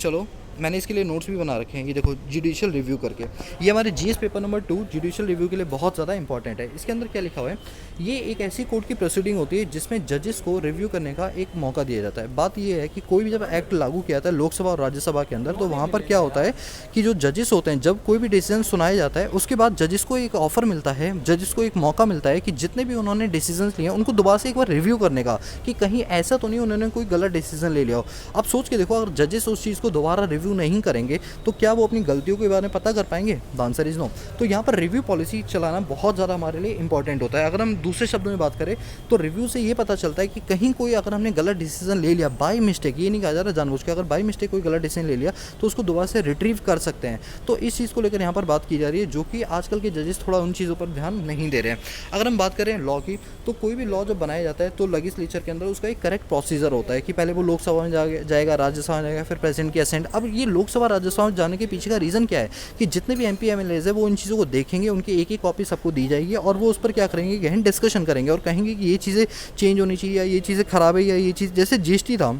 चलो मैंने इसके लिए नोट्स भी बना रखे हैं, ये देखो जुडिशियल रिव्यू करके, ये हमारे GS paper number 2 judicial review के लिए बहुत ज़्यादा इंपॉर्टेंट है। इसके अंदर क्या लिखा हुआ है, ये एक ऐसी कोर्ट की प्रोसीडिंग होती है जिसमें जजेस को रिव्यू करने का एक मौका दिया जाता है। बात ये है कि कोई भी जब एक्ट लागू किया जाता है लोकसभा और राज्यसभा के अंदर, तो वहाँ पर क्या होता है कि जो जजेस होते हैं, जब कोई भी डिसीजन सुनाया जाता है उसके बाद जजेस को एक ऑफर मिलता है, जजेस को एक मौका मिलता है कि जितने भी उन्होंने डिसीजन लिए उनको दोबारा से एक बार रिव्यू करने का, कि कहीं ऐसा तो नहीं उन्होंने कोई गलत डिसीजन ले लिया हो। अब सोच के देखो, अगर जजेस उस चीज़ को दोबारा रिव्यू नहीं करेंगे तो क्या वो अपनी गलतियों के बारे में पता कर पाएंगे? The answer is no. तो यहाँ पर रिव्यू पॉलिसी चलाना बहुत ज़्यादा हमारे लिए इंपॉर्टेंट होता है। अगर हम दूसरे शब्दों में बात करें तो रिव्यू से ये पता चलता है कि कहीं कोई, अगर हमने गलत डिसीजन ले लिया बाय मिस्टेक, ये नहीं कहा जा रहा जानबूझ के, अगर बाय मिस्टेक कोई गलत डिसीजन ले लिया तो उसको दोबारा से रिट्रीव कर सकते हैं। तो इस चीज़ को लेकर यहाँ पर बात की जा रही है, जो कि आजकल के जजेस थोड़ा उन चीज़ों पर ध्यान नहीं दे रहे हैं। अगर हम बात करें लॉ की, तो कोई भी लॉ जब बनाया जाता है तो लेजिस्लेचर के अंदर उसका एक करेक्ट प्रोसीजर होता है कि पहले वो लोकसभा में जाएगा, राज्यसभा में जाएगा, फिर प्रेसिडेंट की असेंट। अब ये लोकसभा राज्यसभा में जाने के पीछे का रीज़न क्या है कि जितने भी MP MLAs है वो इन चीज़ों को देखेंगे, उनकी एक एक कॉपी सबको दी जाएगी और वो उस पर क्या करेंगे, गहन डिस्कशन करेंगे और कहेंगे कि ये चीज़ें चेंज होनी चाहिए या ये चीज़ें ख़राब है या ये चीज़, जैसे GST था,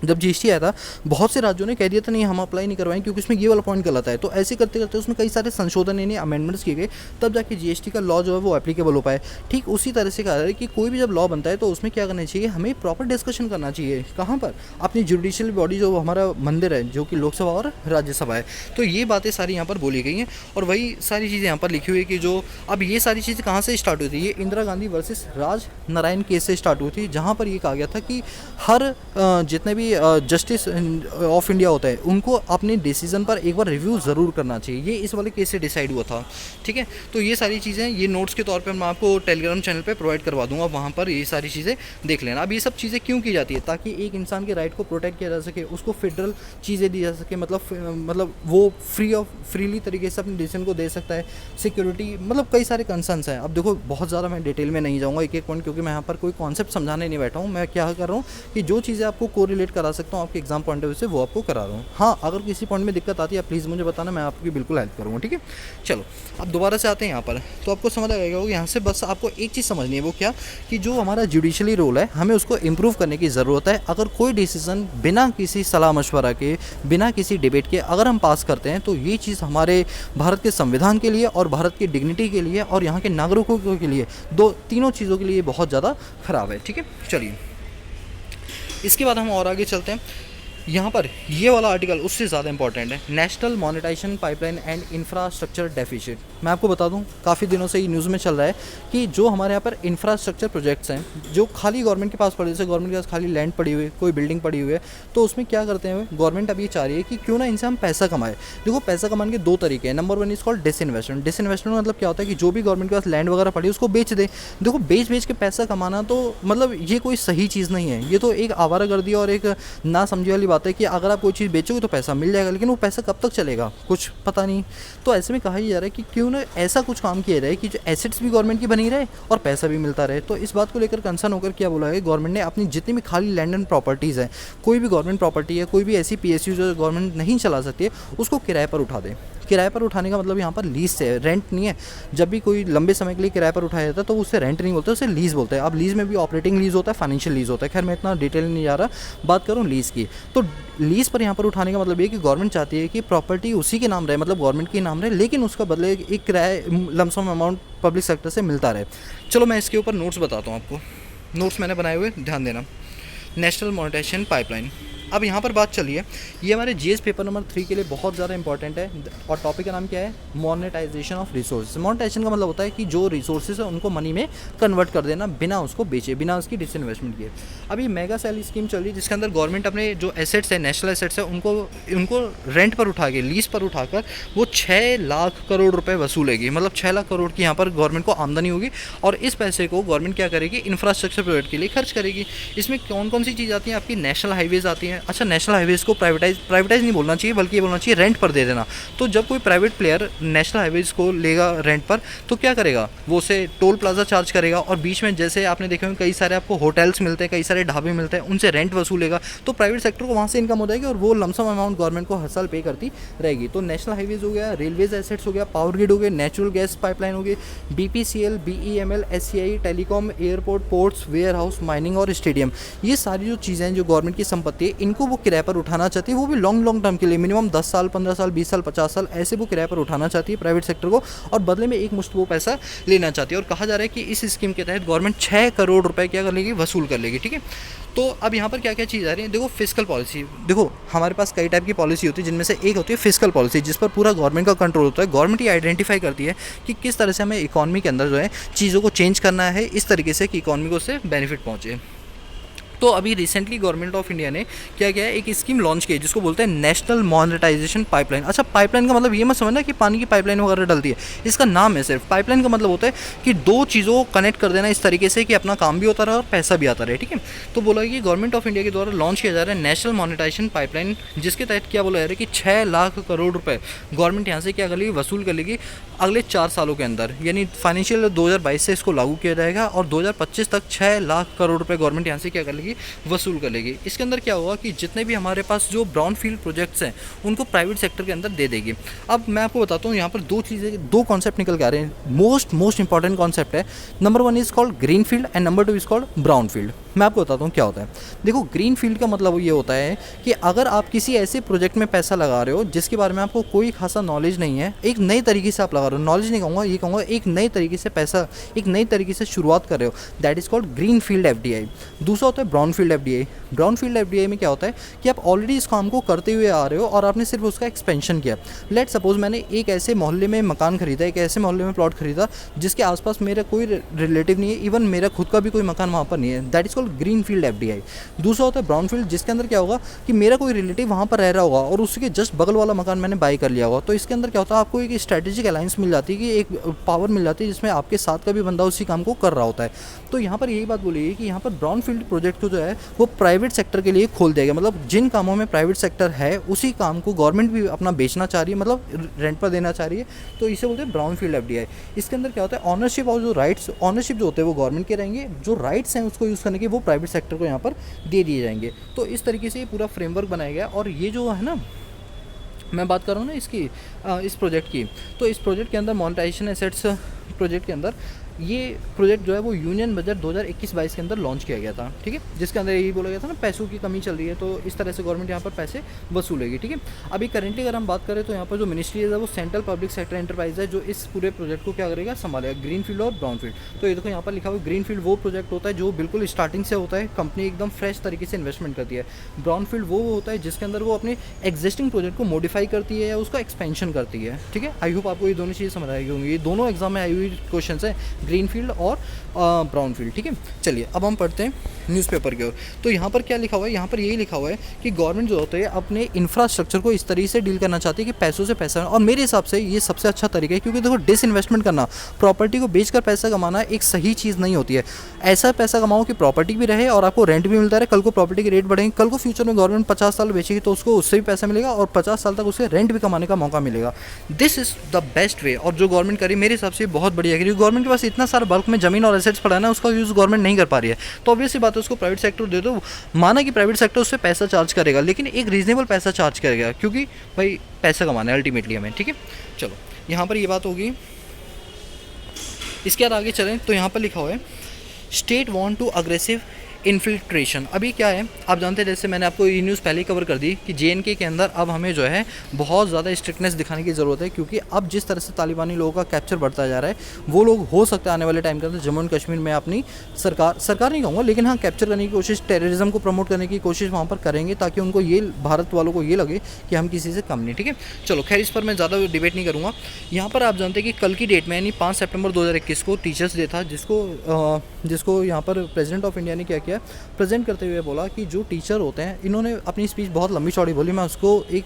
जब GST आया था बहुत से राज्यों ने कह दिया था नहीं हम अप्लाई नहीं करवाएंगे क्योंकि इसमें ये वाला पॉइंट गलत है। तो ऐसे करते करते उसमें कई सारे संशोधन यानी अमेंडमेंट्स किए गए, तब जाके GST का लॉ जो है वो एप्लीकेबल हो पाए। ठीक उसी तरह से कहा है कि कोई भी जब लॉ बनता है तो उसमें क्या करना चाहिए, हमें प्रॉपर डिस्कशन करना चाहिए। कहाँ पर? अपनी जुडिशियल बॉडी जो हमारा मंदिर है, जो कि लोकसभा और राज्यसभा है। तो ये बातें सारी यहाँ पर बोली गई हैं और वही सारी चीज़ें यहाँ पर लिखी हुई है कि जो अब ये सारी चीज़ें कहाँ से स्टार्ट हुई थी, ये इंदिरा गांधी वर्सेस राज नारायण केस से स्टार्ट हुई थी, जहाँ पर ये कहा गया था कि हर जितने भी जस्टिस ऑफ इंडिया होता है उनको अपने डिसीजन पर एक बार रिव्यू ज़रूर करना चाहिए। ये इस वाले केस से डिसाइड हुआ था, ठीक है। तो ये सारी चीज़ें, ये नोट्स के तौर पे मैं आपको टेलीग्राम चैनल पे प्रोवाइड करवा दूंगा, वहाँ पर ये सारी चीज़ें देख लेना। अब ये सब चीज़ें क्यों की जाती है, ताकि एक इंसान के राइट को प्रोटेक्ट किया जा सके, उसको फेडरल चीज़ें दी जा सके, मतलब वो फ्रीली तरीके से अपने डिसीजन को दे सकता है, सिक्योरिटी, मतलब कई सारे कंसर्न्स हैं। अब देखो बहुत ज़्यादा मैं डिटेल में नहीं जाऊँगा एक एक पॉइंट, क्योंकि मैं यहाँ पर कोई कॉन्सेप्ट समझाने नहीं बैठा हूँ। मैं क्या कर रहा हूँ कि जो चीज़ें आपको कोरिलेट करा सकता हूँ आपके एग्जाम पॉइंट ऑफ व्यू से, वो आपको करा रहा हूँ। हाँ, अगर किसी पॉइंट में दिक्कत आती है प्लीज़ मुझे बताना, मैं आपकी बिल्कुल हेल्प करूँगा, ठीक है। चलो अब दोबारा से आते हैं यहाँ पर, तो आपको समझ आएगा होगा यहाँ से। बस आपको एक चीज़ समझनी है, वो क्या, कि जो हमारा जुडिशली रोल है हमें उसको इम्प्रूव करने की ज़रूरत है। अगर कोई डिसीज़न बिना किसी सलाह मशवरा के, बिना किसी डिबेट के अगर हम पास करते हैं तो ये चीज़ हमारे भारत के संविधान के लिए और भारत की डिग्निटी के लिए और यहाँ के नागरिकों के लिए, तीनों चीज़ों के लिए बहुत ज़्यादा ख़राब है, ठीक है। चलिए इसके बाद हम और आगे चलते हैं। यहाँ पर ये वाला आर्टिकल उससे ज़्यादा इंपॉर्टेंट है, national monetisation pipeline and infrastructure deficit. मैं आपको बता दूँ, काफ़ी दिनों से ये न्यूज़ में चल रहा है कि जो हमारे यहाँ पर इंफ्रास्ट्रक्चर प्रोजेक्ट्स हैं जो खाली गवर्नमेंट के पास पड़े, जैसे गवर्नमेंट के पास खाली लैंड पड़ी हुई है, कोई बिल्डिंग पड़ी हुई है, तो उसमें क्या करते हैं गवर्नमेंट अब ये चाह रही है कि क्यों ना इनसे हम पैसा कमाए। देखो पैसा कमाने के दो तरीके हैं। Number one is called disinvestment. Disinvestment मतलब क्या होता है कि जो भी गवर्नमेंट के पास लैंड वगैरह पड़ी है उसको बेच दे। देखो बेच के पैसा कमाना तो मतलब ये कोई सही चीज़ नहीं है, ये तो एक आवारागर्दी और एक ना समझी वाली बात है कि अगर आप कोई चीज़ बेचोगे तो पैसा मिल जाएगा, लेकिन वो पैसा कब तक चलेगा कुछ पता नहीं। तो ऐसे में कहा ही जा रहा है कि क्यों ना ऐसा कुछ काम किया जाए कि जो एसेट्स भी गवर्नमेंट की बनी रहे और पैसा भी मिलता रहे। तो इस बात को लेकर कंसर्न होकर क्या बोला है गवर्नमेंट ने, अपनी जितनी भी खाली लैंड एंड प्रॉपर्टीज़ हैं, कोई भी गवर्नमेंट प्रॉपर्टी है, कोई भी ऐसी पीएसयू जो गवर्नमेंट नहीं चला सकती है, उसको किराए पर उठा दे। किराए पर उठाने का मतलब यहाँ पर लीज से है, रेंट नहीं है। जब भी कोई लंबे समय के लिए किराए पर उठाया जाता है तो उससे रेंट नहीं बोलते, उसे लीज़ बोलते हैं। अब लीज़ में भी ऑपरेटिंग लीज़ होता है, फाइनेंशियल लीज़ होता है। खैर मैं इतना डिटेल नहीं जा रहा, बात करूँ लीज़ की। तो लीज़ पर यहाँ पर उठाने का मतलब ये कि गवर्नमेंट चाहती है कि प्रॉपर्टी उसी के नाम रहे, मतलब गवर्नमेंट के नाम रहे, लेकिन उसका बदले एक किराए लमसम अमाउंट पब्लिक सेक्टर से मिलता रहे। चलो मैं इसके ऊपर नोट्स बताता हूँ आपको, नोट्स मैंने बनाए हुए, ध्यान देना। National monetisation pipeline. अब यहाँ पर बात चलिए, ये हमारे जीएस पेपर नंबर 3 के लिए बहुत ज़्यादा इंपॉर्टेंट है और टॉपिक का नाम क्या है, मोनेटाइजेशन ऑफ रिसोर्स। मोनेटाइजेशन का मतलब होता है कि जो रिसोर्सेज है उनको मनी में कन्वर्ट कर देना बिना उसको बेचे, बिना उसकी डिसइन्वेस्टमेंट किए। अब ये मेगा सेल स्कीम चल रही है जिसके अंदर गवर्नमेंट अपने जो एसेट्स है, नेशनल एसेट्स है, उनको रेंट पर उठा के, लीज पर उठाकर वो 6 लाख करोड़ रुपये वसूलेगी। मतलब 6 लाख करोड़ की यहाँ पर गवर्नमेंट को आमदनी होगी और इस पैसे को गवर्नमेंट क्या करेगी, इंफ्रास्ट्रक्चर प्रोजेक्ट के लिए खर्च करेगी। इसमें कौन कौन सी चीज़ आती है, आपकी नेशनल हाईवेज आती हैं। अच्छा, नेशनल हाईवेज को प्राइवेटाइज नहीं बोलना चाहिए, बल्कि ये बोलना चाहिए रेंट पर दे देना। तो जब कोई प्राइवेट प्लेयर नेशनल हाईवेज को लेगा रेंट पर तो क्या करेगा, वो उसे टोल प्लाजा चार्ज करेगा और बीच में जैसे आपने देखे होंगे कई सारे आपको होटल्स मिलते हैं, कई सारे ढाबे मिलते हैं, उनसे रेंट वसूलेगा। तो प्राइवेट सेक्टर को वहाँ से इनकम हो जाएगी और वो लमसम अमाउंट गवर्नमेंट को हर साल पे करती रहेगी। तो नेशनल हाईवेज हो गया, रेलवेज एसेट्स हो गया, पावर ग्रिड हो गया, नेचुरल गैस पाइपलाइन हो गई, BPCL, BEML, SCI, telecom, airport, ports, warehouse, mining और स्टेडियम। ये सारी जो चीज़ें हैं जो गवर्नमेंट की संपत्ति है, इनको वो किराए पर उठाना चाहती है, वो भी लॉन्ग टर्म के लिए, मिनिमम 10 साल, 15 साल, 20 साल, 50 साल, ऐसे वो किराए पर उठाना चाहती है प्राइवेट सेक्टर को और बदले में एक मुश्त वो पैसा लेना चाहती है। और कहा जा रहा है कि इस स्कीम के तहत गवर्नमेंट 6 करोड़ रुपए क्या कर लेगी, वसूल कर लेगी। ठीक है, तो अब यहाँ पर क्या क्या चीज़ आ रही है, देखो फिस्कल पॉलिसी। देखो हमारे पास कई टाइप की पॉलिसी होती है, जिनमें से एक होती है फिस्कल पॉलिसी, जिस पर पूरा गवर्नमेंट का कंट्रोल होता है। गवर्नमेंट ये आइडेंटिफाई करती है कि किस तरह से हमें इकॉनमी के अंदर जो है चीज़ों को चेंज करना है इस तरीके से कि इकॉनमी को उससे बेनिफिट पहुँचे। तो अभी रिसेंटली गवर्नमेंट ऑफ इंडिया ने क्या किया है, एक स्कीम लॉन्च की है जिसको बोलते हैं नेशनल मोनेटाइजेशन पाइपलाइन। अच्छा, पाइपलाइन का मतलब ये मत समझना कि पानी की पाइपलाइन वगैरह डलती है, इसका नाम है सिर्फ। पाइपलाइन का मतलब होता है कि दो चीज़ों को कनेक्ट कर देना इस तरीके से कि अपना काम भी होता रहे और पैसा भी आता रहे। ठीक है, तो बोला कि गवर्नमेंट ऑफ इंडिया के द्वारा लॉन्च किया जा रहा है नेशनल मोनेटाइजेशन पाइपलाइन, जिसके तहत क्या बोला जा रहा है कि 6 लाख करोड़ रुपये गवर्नमेंट यहाँ से क्या कर लेगी, वसूल कर लेगी अगले 4 सालों के अंदर। यानी फाइनेंशियल 2022 से इसको लागू किया जाएगा और 2025 तक 6 लाख करोड़ रुपये गवर्नमेंट यहाँ से क्या कर लेगी, वसूल कर लेगी। इसके अंदर क्या होगा कि जितने भी हमारे पास जो ब्राउन फील्ड प्रोजेक्ट्स हैं उनको प्राइवेट सेक्टर के अंदर दे देगी। अब मैं आपको बताता हूँ यहाँ पर दो कॉन्सेप्ट निकल के आ रहे हैं। मोस्ट इंपॉर्टेंट कॉन्सेप्ट है, number 1 is called green field and number 2 is called brown field. मैं आपको बताता हूँ क्या होता है। देखो ग्रीन फील्ड का मतलब ये होता है कि अगर आप किसी ऐसे प्रोजेक्ट में पैसा लगा रहे हो जिसके बारे में आपको कोई खासा नॉलेज नहीं है, एक नई तरीके से आप लगा रहे हो, नॉलेज नहीं कहूँगा, ये कहूँगा एक नई तरीके से पैसा, एक नई तरीके से शुरुआत कर रहे हो, that is called green field FDI। दूसरा होता है brown field FDI। Brown field FDI में क्या होता है कि आप ऑलरेडी इस काम को करते हुए आ रहे हो और आपने सिर्फ उसका एक्सपेंशन किया। लेट सपोज मैंने एक ऐसे मोहल्ले में मकान खरीदा, एक ऐसे मोहल्ले में प्लॉट खरीदा जिसके आसपास मेरा कोई रिलेटिव नहीं है, इवन मेरा खुद का भी कोई मकान वहाँ पर नहीं है, that is called green field FDI। दूसरा होता है ब्राउन फील्ड, जिसके अंदर क्या होगा कि मेरा कोई रिलेटिव वहाँ पर रह रहा होगा और उसके जस्ट बगल वाला मकान मैंने बाई कर लिया होगा। तो इसके अंदर क्या होता है, आपको एक स्ट्रेटेजिक अलायंस मिल जाती है कि एक पावर मिल जाती है जिसमें आपके साथ का भी बंदा उसी काम को कर रहा होता है। तो यहाँ पर यही बात बोली है कि यहाँ पर ब्राउन फील्ड प्रोजेक्ट को जो है वो प्राइवेट सेक्टर के लिए खोल देगा। मतलब जिन कामों में प्राइवेट सेक्टर है उसी काम को गवर्नमेंट भी अपना बेचना चाह रही है, मतलब रेंट पर देना चाह रही है, तो इसे बोलते हैं ब्राउन फील्ड FDI। इसके अंदर क्या होता है, ऑनरशिप और जो राइट्स, ऑनरशिप जो होते हैं वो गवर्नमेंट के रहेंगे, जो राइट्स हैं उसको यूज़ करने के वो प्राइवेट सेक्टर को यहाँ पर दे दिए जाएंगे। तो इस तरीके से ये पूरा फ्रेमवर्क बनाया गया। और ये जो है ना, मैं बात कर रहा हूँ ना इसकी, इस प्रोजेक्ट की, तो इस प्रोजेक्ट के अंदर मोनेटाइजेशन एसेट्स प्रोजेक्ट के अंदर ये प्रोजेक्ट जो है वो यूनियन बजट 2021-22 के अंदर लॉन्च किया गया था, ठीक है, जिसके अंदर यही बोला गया था ना पैसों की कमी चल रही है, तो इस तरह से गवर्नमेंट यहाँ पर पैसे वसूलेगी, ठीक है। अभी करेंटली अगर हम बात करें तो यहाँ पर जो मिनिस्ट्री है वो सेंट्रल पब्लिक सेक्टर एंटरप्राइज है, जो इस पूरे प्रोजेक्ट को क्या करेगा, संभालेगा, ग्रीन फील्ड और ब्राउन फील्ड। तो ये देखो यहाँ पर लिखा हुआ ग्रीन फील्ड वो प्रोजेक्ट होता है जो बिल्कुल स्टार्टिंग से होता है, कंपनी एकदम फ्रेश तरीके से इन्वेस्टमेंट करती है। ब्राउन फील्ड वो होता है जिसके अंदर वो अपने एग्जिस्टिंग प्रोजेक्ट को मॉडिफाई करती है या उसका एक्सपेंशन करती है, ठीक है। आई होप आपको ये दोनों चीज़ें समझ आएगी होंगी, ये दोनों एग्जाम में आई हुई क्वेश्चन है, ग्रीन फील्ड और ब्राउन फील्ड, ठीक है। चलिए अब हम पढ़ते हैं न्यूज़पेपर की ओर। तो यहाँ पर क्या लिखा हुआ है, यहाँ पर यही लिखा हुआ है कि गवर्नमेंट जो होती है अपने इंफ्रास्ट्रक्चर को इस तरीके से डील करना चाहती है कि पैसों से पैसा, और मेरे हिसाब से ये सबसे अच्छा तरीका है, क्योंकि देखो डिसइन्वेस्टमेंट करना, प्रॉपर्टी को बेचकर पैसा कमाना एक सही चीज़ नहीं होती है। ऐसा पैसा कमाओ कि प्रॉपर्टी भी रहे और आपको रेंट भी मिलता रहे, कल को प्रॉपर्टी के रेट बढ़ेंगे, कल को फ्यूचर में गवर्नमेंट 50 साल बेचेगी तो उसको उससे भी पैसा मिलेगा और 50 साल तक उसे रेंट भी कमाने का मौका मिलेगा। This is the best way, और जो गवर्नमेंट करी मेरे हिसाब से बहुत बढ़िया है, क्योंकि गवर्नमेंट के पास इतना सारा बल्क में ज़मीन और एसेट्स पड़ा है ना, उसका यूज़ गवर्नमेंट नहीं कर पा रही है, तो ऑब्वियसली बात है उसको प्राइवेट सेक्टर दे दो। माना कि प्राइवेट सेक्टर उससे पैसा चार्ज करेगा, लेकिन एक रीजनेबल पैसा चार्ज करेगा, क्योंकि भाई पैसा कमाना है अल्टीमेटली हमें, ठीक है। चलो यहाँ पर ये बात होगी। इसके बाद आगे चलें तो यहाँ पर लिखा हुआ है state want to aggressive infiltration. अभी क्या है आप जानते हैं, जैसे मैंने आपको ये न्यूज़ पहले ही कवर कर दी कि JNK के अंदर अब हमें जो है बहुत ज़्यादा स्ट्रिक्टनेस दिखाने की ज़रूरत है, क्योंकि अब जिस तरह से तालिबानी लोगों का कैप्चर बढ़ता जा रहा है, वो लोग हो सकता है आने वाले टाइम के अंदर जम्मू एंड कश्मीर में अपनी सरकार नहीं कहूँगा, लेकिन हाँ कैप्चर करने की कोशिश, टेररिज्म को प्रमोट करने की कोशिश वहाँ पर करेंगे, ताकि उनको ये भारत वालों को ये लगे कि हम किसी से कम नहीं, ठीक है। चलो खैर इस पर मैं ज़्यादा डिबेट नहीं करूँगा। यहाँ पर आप जानते हैं कि कल की डेट में यानी 5 सितंबर 2021 को टीचर्स डे था, जिसको यहाँ पर प्रेसिडेंट ऑफ इंडिया ने क्या किया, प्रेजेंट करते हुए बोला कि जो टीचर होते हैं, इन्होंने अपनी स्पीच बहुत लंबी चौड़ी बोली, मैं उसको एक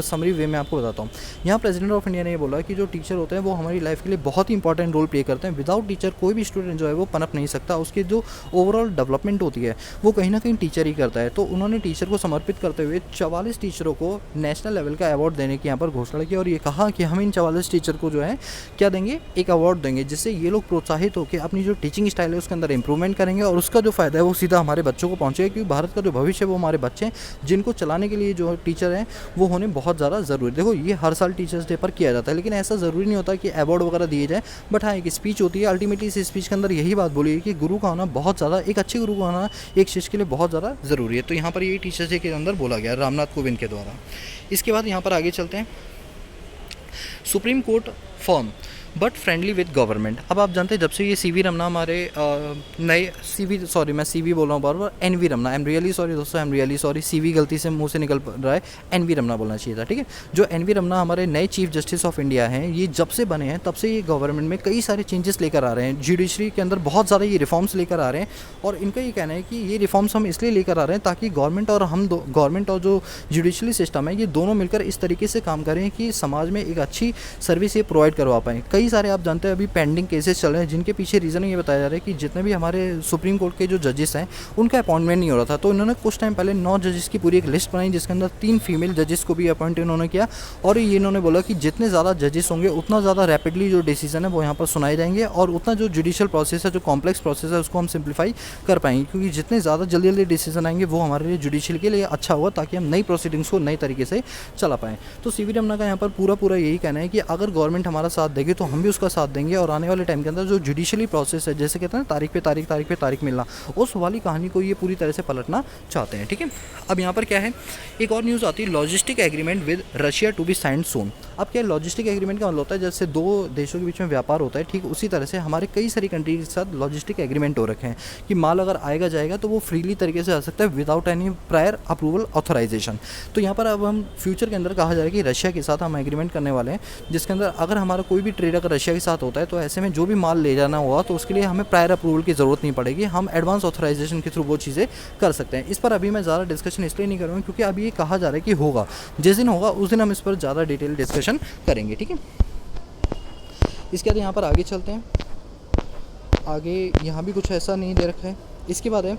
समरी वे में आपको बताता हूँ। यहाँ प्रेसिडेंट ऑफ इंडिया ने ये बोला कि जो टीचर होते हैं वो हमारी लाइफ के लिए बहुत ही इंपॉर्टेंट रोल प्ले करते हैं। विदाउट टीचर कोई भी स्टूडेंट जो है वो पनप नहीं सकता, उसकी जो ओवरऑल डेवलपमेंट होती है वो कहीं ना कहीं टीचर ही करता है। तो उन्होंने टीचर को समर्पित करते हुए 44 टीचरों को नेशनल लेवल का अवार्ड देने की यहाँ पर घोषणा की, और ये कहा कि हम इन 44 टीचर को जो है क्या देंगे, एक अवार्ड देंगे, जिससे ये लोग प्रोत्साहित होकर अपनी जो टीचिंग स्टाइल है उसके अंदर इंप्रूवमेंट करेंगे, और उसका जो फ़ायदा है वो सीधा हमारे बच्चों को पहुँचेगा, क्योंकि भारत का जो भविष्य है वो हमारे बच्चे हैं, जिनको चलाने के लिए जो टीचर हैं वो होने बहुत ज़्यादा ज़रूरी। देखो ये हर साल टीचर्स डे पर किया जाता है, लेकिन ऐसा ज़रूरी नहीं होता कि अवार्ड वगैरह दिए जाए, बट हाँ एक स्पीच होती है। अल्टीमेटली इस स्पीच के अंदर यही बात बोली है कि गुरु का होना बहुत ज़्यादा, एक अच्छे गुरु का होना एक शिष्य के लिए बहुत ज़्यादा ज़रूरी है। तो यहाँ पर यही टीचर्स डे के अंदर बोला गया रामनाथ कोविंद के द्वारा। इसके बाद यहाँ पर आगे चलते हैं। Supreme court firm but friendly with government. अब आप जानते हैं जब से ये CV रमना हमारे नए मैं CV बोल रहा हूँ बार बार, NV Ramana, I am really sorry दोस्तों, I am really sorry, CV गलती से मुंह से निकल रहा है, NV रमना बोलना चाहिए था, ठीक है। जो NV रमना हमारे नए चीफ जस्टिस ऑफ इंडिया हैं, ये जब से बने हैं तब से ये गवर्नमेंट में कई सारे चेंजेस लेकर आ रहे हैं, जुडिशरी के अंदर बहुत ज़्यादा ये रिफॉर्म्स लेकर आ रहे हैं, और इनका ये कहना है कि ये रिफॉर्म्स हम इसलिए लेकर आ रहे हैं ताकि गवर्नमेंट और जो जुडिशरी सिस्टम है ये दोनों मिलकर इस तरीके से काम करें कि समाज में एक अच्छी सर्विस ये प्रोवाइड करवा पाएँ। कई सारे आप जानते हैं अभी पेंडिंग केसेस चल रहे हैं, जिनके पीछे रीज़न ये बताया जा रहा है कि जितने भी हमारे सुप्रीम कोर्ट के जो जजेस हैं उनका अपॉइंटमेंट नहीं हो रहा था, तो इन्होंने कुछ टाइम पहले 9 जजेस की पूरी एक लिस्ट बनाई, जिसके अंदर 3 फीमेल जजेस को भी अपॉइंट इन्होंने किया, और ये इन्होंने बोला कि जितने ज़्यादा जजेस होंगे उतना ज़्यादा रैपिडली जो डिसीजन है वो यहाँ पर सुनाए जाएंगे, और उतना जो जुडिशियल प्रोसेस है, जो कॉम्प्लेक्स प्रोसेस है, उसको हम सिंप्लीफाई कर पाएंगे, क्योंकि जितने ज़्यादा जल्दी डिसीजन आएंगे वो हमारे लिए जुडिशियल के लिए अच्छा होगा, ताकि हम नई प्रोसीडिंग्स को नई तरीके से चला पाएँ। तो CV रमना का यहाँ पर पूरा यही कहना है कि अगर गवर्नमेंट हमारा साथ देगी तो हम भी उसका साथ देंगे, और आने वाले टाइम के अंदर जो जुडिशली प्रोसेस है, जैसे कहते हैं तारीख पे तारीख मिलना, उस वाली कहानी को ये पूरी तरह से पलटना चाहते हैं, ठीक है। अब यहाँ पर क्या है, एक और न्यूज़ आती है, logistic agreement with Russia to be signed soon. अब क्या लॉजिस्टिक एग्रीमेंट का मतलब होता है जैसे 2 देशों के बीच में व्यापार होता है, ठीक उसी तरह से हमारे कई सारी कंट्री के साथ लॉजिस्टिक एग्रीमेंट हो रखे हैं कि माल अगर आएगा जाएगा तो वो फ्रीली तरीके से आ सकता है without any prior approval authorisation. तो यहाँ पर अब हम फ्यूचर के अंदर कहा जा रहा है कि रशिया के साथ हम एग्रीमेंट करने वाले हैं, जिसके अंदर अगर हमारा कोई भी ट्रेड अगर रशिया के साथ होता है तो ऐसे में जो भी माल ले जाना हुआ तो उसके लिए हमें प्रायर अप्रूवल की ज़रूरत नहीं पड़ेगी, हम एडवांस ऑथराइजेशन के थ्रू वो चीज़ें कर सकते हैं। इस पर अभी मैं ज़्यादा डिस्कशन इसलिए नहीं करूँगा क्योंकि अभी ये कहा जा रहा है कि होगा, जिस दिन होगा उस दिन हम इस पर ज़्यादा डिटेल डिस्कशन करेंगे, ठीक है। इसके बाद यहाँ पर आगे चलते हैं। आगे यहाँ भी कुछ ऐसा नहीं दे रखा है। इसके बाद है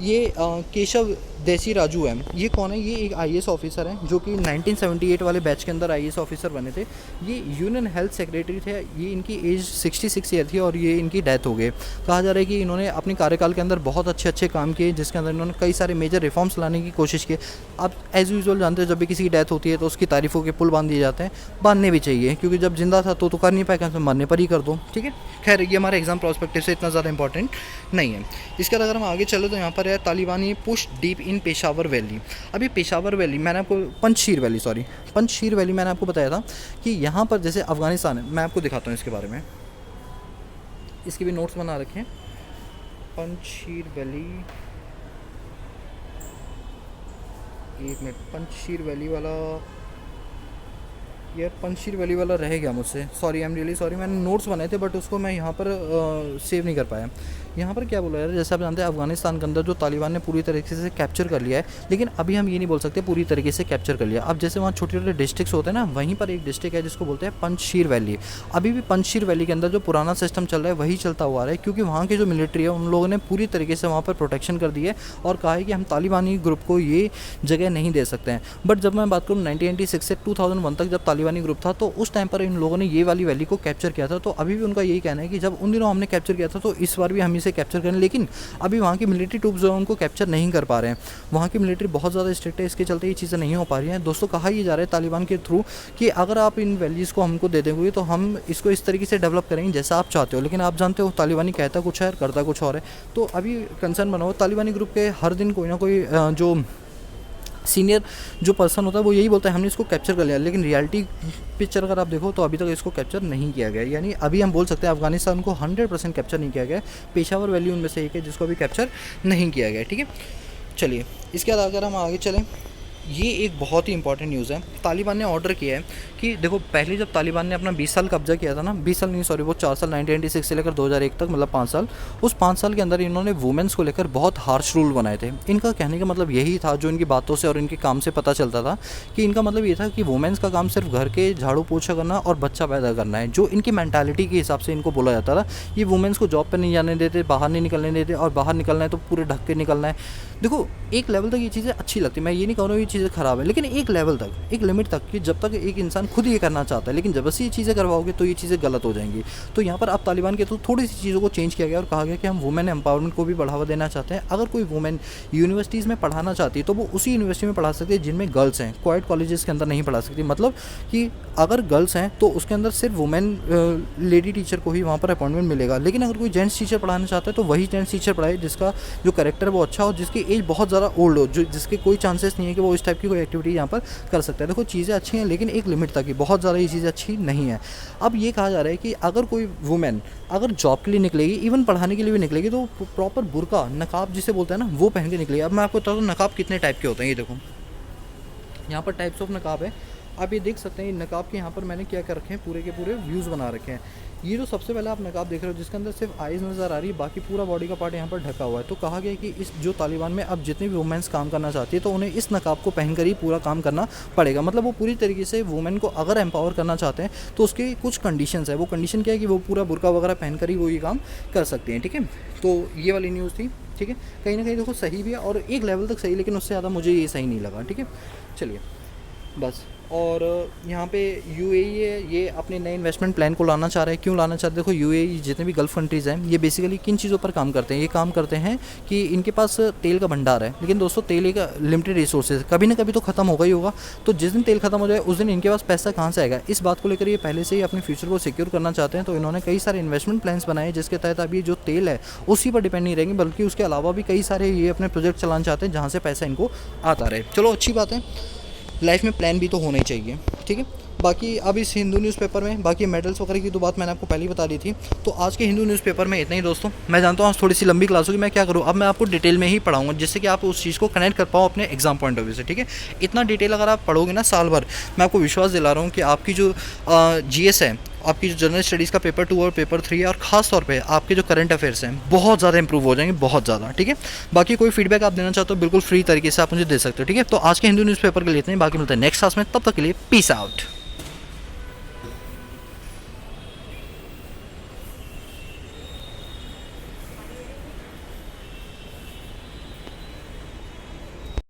ये केशव देसी राजू है। ये कौन है? ये एक आईएएस ऑफिसर हैं जो कि 1978 वाले बैच के अंदर आईएएस ऑफिसर बने थे। ये यूनियन हेल्थ सेक्रेटरी थे। ये इनकी एज 66 ईयर थी और ये इनकी डेथ हो गई। कहा जा रहा है कि इन्होंने अपने कार्यकाल के अंदर बहुत अच्छे अच्छे काम किए, जिसके अंदर इन्होंने कई सारे मेजर रिफॉर्म्स लाने की कोशिश की। आप एज यूजुअल जानते हैं, जब भी किसी की डेथ होती है तो उसकी तारीफ़ों के पुल बांध दिए जाते हैं। बांधने भी चाहिए, क्योंकि जब जिंदा था तो कर नहीं पाएगा, तो मरने पर ही कर दो। ठीक है, खैर ये हमारे एग्जाम प्रोस्पेक्टिव से इतना ज़्यादा इंपॉर्टेंट नहीं है। इसके बाद अगर हम आगे चले तो यहाँ पर है तालिबानी push deep in Peshawar valley. अभी पेशावर वैली मैंने आपको पंचशीर वैली मैंने आपको बताया था कि यहाँ पर जैसे अफगानिस्तान है। मैं आपको दिखाता हूँ इसके बारे में, इसके भी नोट्स बना रखे हैं। पंचशीर वैली, एक मिनट, पंचशीर वैली वाला, यार पंचशीर वैली वाला रह गया मुझसे, sorry, I am really sorry. मैंने नोट्स बनाए थे बट उसको मैं यहाँ पर सेव नहीं कर पाया। यहाँ पर क्या बोला यार, जैसे आप जानते हैं अफगानिस्तान के अंदर जो तालिबान ने पूरी तरीके से कैप्चर कर लिया है, लेकिन अभी हम ये नहीं बोल सकते पूरी तरीके से कैप्चर कर लिया। अब जैसे वहाँ छोटे छोटे डिस्ट्रिक्ट्स होते हैं ना, वहीं पर एक डिस्ट्रिक्ट है जिसको बोलते हैं पंचशीर वैली। अभी भी पंचशीर वैली के अंदर जो पुराना सिस्टम चल रहा है वही चलता हुआ रहा है, क्योंकि वहाँ की जो मिलिट्री है उन लोगों ने पूरी तरीके से वहाँ पर प्रोटेक्शन कर दी है और कहा है कि हम तालिबानी ग्रुप को ये जगह नहीं दे सकते हैं। बट जब मैं बात करूँ 1996 से 2001 तक जब तालिबानी ग्रुप था, तो उस टाइम पर इन लोगों ने ये वाली वैली को कैप्चर किया था। तो अभी भी उनका यही कहना है कि जब उन दिनों हमने कैप्चर किया था तो इस बार भी हम इसे कैप्चर करें, लेकिन अभी वहाँ की मिलिट्री ट्रूप्स जो है उनको कैप्चर नहीं कर पा रहे हैं। वहाँ की मिलिट्री बहुत ज़्यादा स्ट्रिक्ट है, इसके चलते ये चीज़ें नहीं हो पा रही हैं। दोस्तों, कहा ये जा रहा है तालिबान के थ्रू कि अगर आप इन वैलीज़ को हमको दे देंगे तो हम इसको इस तरीके से डेवलप करेंगे जैसा आप चाहते हो। लेकिन आप जानते हो तालिबानी कहता कुछ है और करता कुछ और है। तो अभी कंसर्न बना हो तालिबानी ग्रुप के, हर दिन कोई ना कोई जो सीनियर जो पर्सन होता है वो यही बोलता है हमने इसको कैप्चर कर लिया, लेकिन रियलिटी पिक्चर अगर आप देखो तो अभी तक इसको कैप्चर नहीं किया गया। यानी अभी हम बोल सकते हैं अफगानिस्तान को 100% कैप्चर नहीं किया गया। पेशावर वैली उनमें से एक है जिसको अभी कैप्चर नहीं किया गया। ठीक है, चलिए इसके बाद अगर हम आगे चलें, ये एक बहुत ही इंपॉर्टेंट न्यूज़ है। तालिबान ने ऑर्डर किया है कि देखो, पहले जब तालिबान ने अपना 20 साल कब्जा किया था ना, 20 साल नहीं सॉरी, वो 4 साल 1996 से लेकर 2001 तक, मतलब 5 साल, उस 5 साल के अंदर इन्होंने वुमेंस को लेकर बहुत हार्श रूल बनाए थे। इनका कहने का मतलब यही था, जो इनकी बातों से और इनके काम से पता चलता था, कि इनका मतलब ये था कि वुमेंस का काम सिर्फ घर के झाड़ू पोछा करना और बच्चा पैदा करना है। जो इनकी मैंटालिटी के हिसाब से इनको बोला जाता था, ये वुमेंस को जॉब पर नहीं जाने देते, बाहर नहीं निकलने देते, और बाहर निकलना है तो पूरे ढक के निकलना है। देखो, एक लेवल तक ये चीज़ें अच्छी लगती है, मैं ये नहीं कह रहा हूँ ये चीज़ें ख़राब है, लेकिन एक लेवल तक, एक लिमिट तक, कि जब तक एक इंसान खुद ये करना चाहता है। लेकिन जब से ये चीज़ें करवाओगे तो ये चीज़ें गलत हो जाएंगी। तो यहाँ पर अब तालिबान के थ्रू थोड़ी सी चीज़ों को चेंज किया गया और कहा गया कि हम वुमेन एम्पावरमेंट को भी बढ़ावा देना चाहते हैं। अगर कोई वुमेन यूनिवर्सिटीज़ में पढ़ाना चाहती है तो वो उसी यूनिवर्सिटी में पढ़ा सकती है जिनमें गर्ल्स हैं, क्वाइट कॉलेजेस के अंदर नहीं पढ़ा सकती। मतलब कि अगर गर्ल्स हैं तो उसके अंदर सिर्फ वुमेन लेडी टीचर को ही वहाँ पर अपॉइंटमेंट मिलेगा। लेकिन अगर कोई जेंट्स टीचर पढ़ाना चाहता है तो वही जेंट्स टीचर पढ़ाए जिसका जो कैरेक्टर वो अच्छा हो, जिसकी एज बहुत ज़्यादा ओल्ड हो, जो जिसके कोई चांसेस नहीं है कि वो इस टाइप की कोई एक्टिविटी यहाँ पर कर सकता है। देखो, चीज़ें अच्छी हैं लेकिन एक लिमिट तक ही, बहुत ज़्यादा ये चीज़ें अच्छी नहीं है। अब ये कहा जा रहा है कि अगर कोई वुमेन अगर जॉब के लिए निकलेगी, इवन पढ़ाने के लिए भी निकलेगी, तो प्रॉपर बुर्का, नकाब जिसे बोलते हैं ना, वो पहन के निकलेगी। अब मैं आपको बताता हूँ नकाब कितने टाइप के होते हैं। ये देखो, यहाँ पर टाइप्स ऑफ नकाब है, आप ये देख सकते हैं। नकाब के यहाँ पर मैंने क्या कर रखे हैं, पूरे के पूरे व्यूज़ बना रखे हैं। ये जो सबसे पहले आप नकाब देख रहे हो जिसके अंदर सिर्फ आइज़ नज़र आ रही है, बाकी पूरा बॉडी का पार्ट यहाँ पर ढका हुआ है। तो कहा गया कि इस जो तालिबान में अब जितनी भी वुमेंस काम करना चाहती है तो उन्हें इस नकाब को पहनकर ही पूरा काम करना पड़ेगा। मतलब वो पूरी तरीके से वुमेन को अगर एम्पावर करना चाहते हैं तो उसके कुछ कंडीशंस है। वो कंडीशन क्या है कि वो पूरा बुर्का वगैरह पहनकर ही वो ये काम कर सकते हैं। ठीक है, तो ये वाली न्यूज़ थी। ठीक है, कहीं ना कहीं देखो सही भी है और एक लेवल तक सही, लेकिन उससे ज़्यादा मुझे ये सही नहीं लगा। ठीक है, चलिए बस। और यहाँ पे यूएई है, ये अपने नए इन्वेस्टमेंट प्लान को लाना चाह रहा है। क्यों लाना चाहते हैं? देखो, यूएई जितने भी गल्फ़ कंट्रीज़ हैं ये बेसिकली किन चीज़ों पर काम करते हैं? ये काम करते हैं कि इनके पास तेल का भंडार है, लेकिन दोस्तों तेल एक लिमिटेड रिसोर्सेज, कभी ना कभी तो ख़त्म होगा ही होगा। तो जिस दिन तेल खत्म हो जाए उस दिन इनके पास पैसा कहाँ से आएगा? इस बात को लेकर ये पहले से ही अपने फ्यूचर को सिक्योर करना चाहते हैं। तो इन्होंने कई सारे इन्वेस्टमेंट प्लान्स बनाए जिसके तहत अभी जो तेल है उसी पर डिपेंड नहीं रहेंगे, बल्कि उसके अलावा भी कई सारे ये अपने प्रोजेक्ट चलाना चाहते हैं जहाँ से पैसा इनको आता रहे। चलो, अच्छी बात है, लाइफ में प्लान भी तो होना ही चाहिए। ठीक है, बाकी अब इस हिंदू न्यूज़पेपर में बाकी मेडल्स वगैरह की तो बात मैंने आपको पहले ही बता दी थी। तो आज के हिंदू न्यूज़पेपर में इतना ही दोस्तों। मैं जानता हूँ आज थोड़ी सी लंबी क्लास होगी, मैं क्या करूँ, अब मैं आपको डिटेल में ही पढ़ाऊँगा जिससे कि आप उस चीज़ को कनेक्ट कर पाओ अपने एग्जाम पॉइंट ऑफ व्यू से। ठीक है, इतना डिटेल अगर आप पढ़ोगे ना साल भर, मैं आपको विश्वास दिला रहा हूँ कि आपकी जो GS है, आपकी जो जनरल स्टडीज़ का पेपर 2 और पेपर 3 है, और ख़ास तौर पे आपके जो करंट अफेयर्स हैं बहुत ज़्यादा इंप्रूव हो जाएंगे, बहुत ज़्यादा। ठीक है, बाकी कोई फीडबैक आप देना चाहते हो बिल्कुल फ्री तरीके से आप मुझे दे सकते हो। ठीक है, तो आज के हिंदू न्यूज़पेपर के लिए इतने ही, बाकी मिलते हैं नेक्स्ट क्लास में, तब तक के लिए पीस आउट।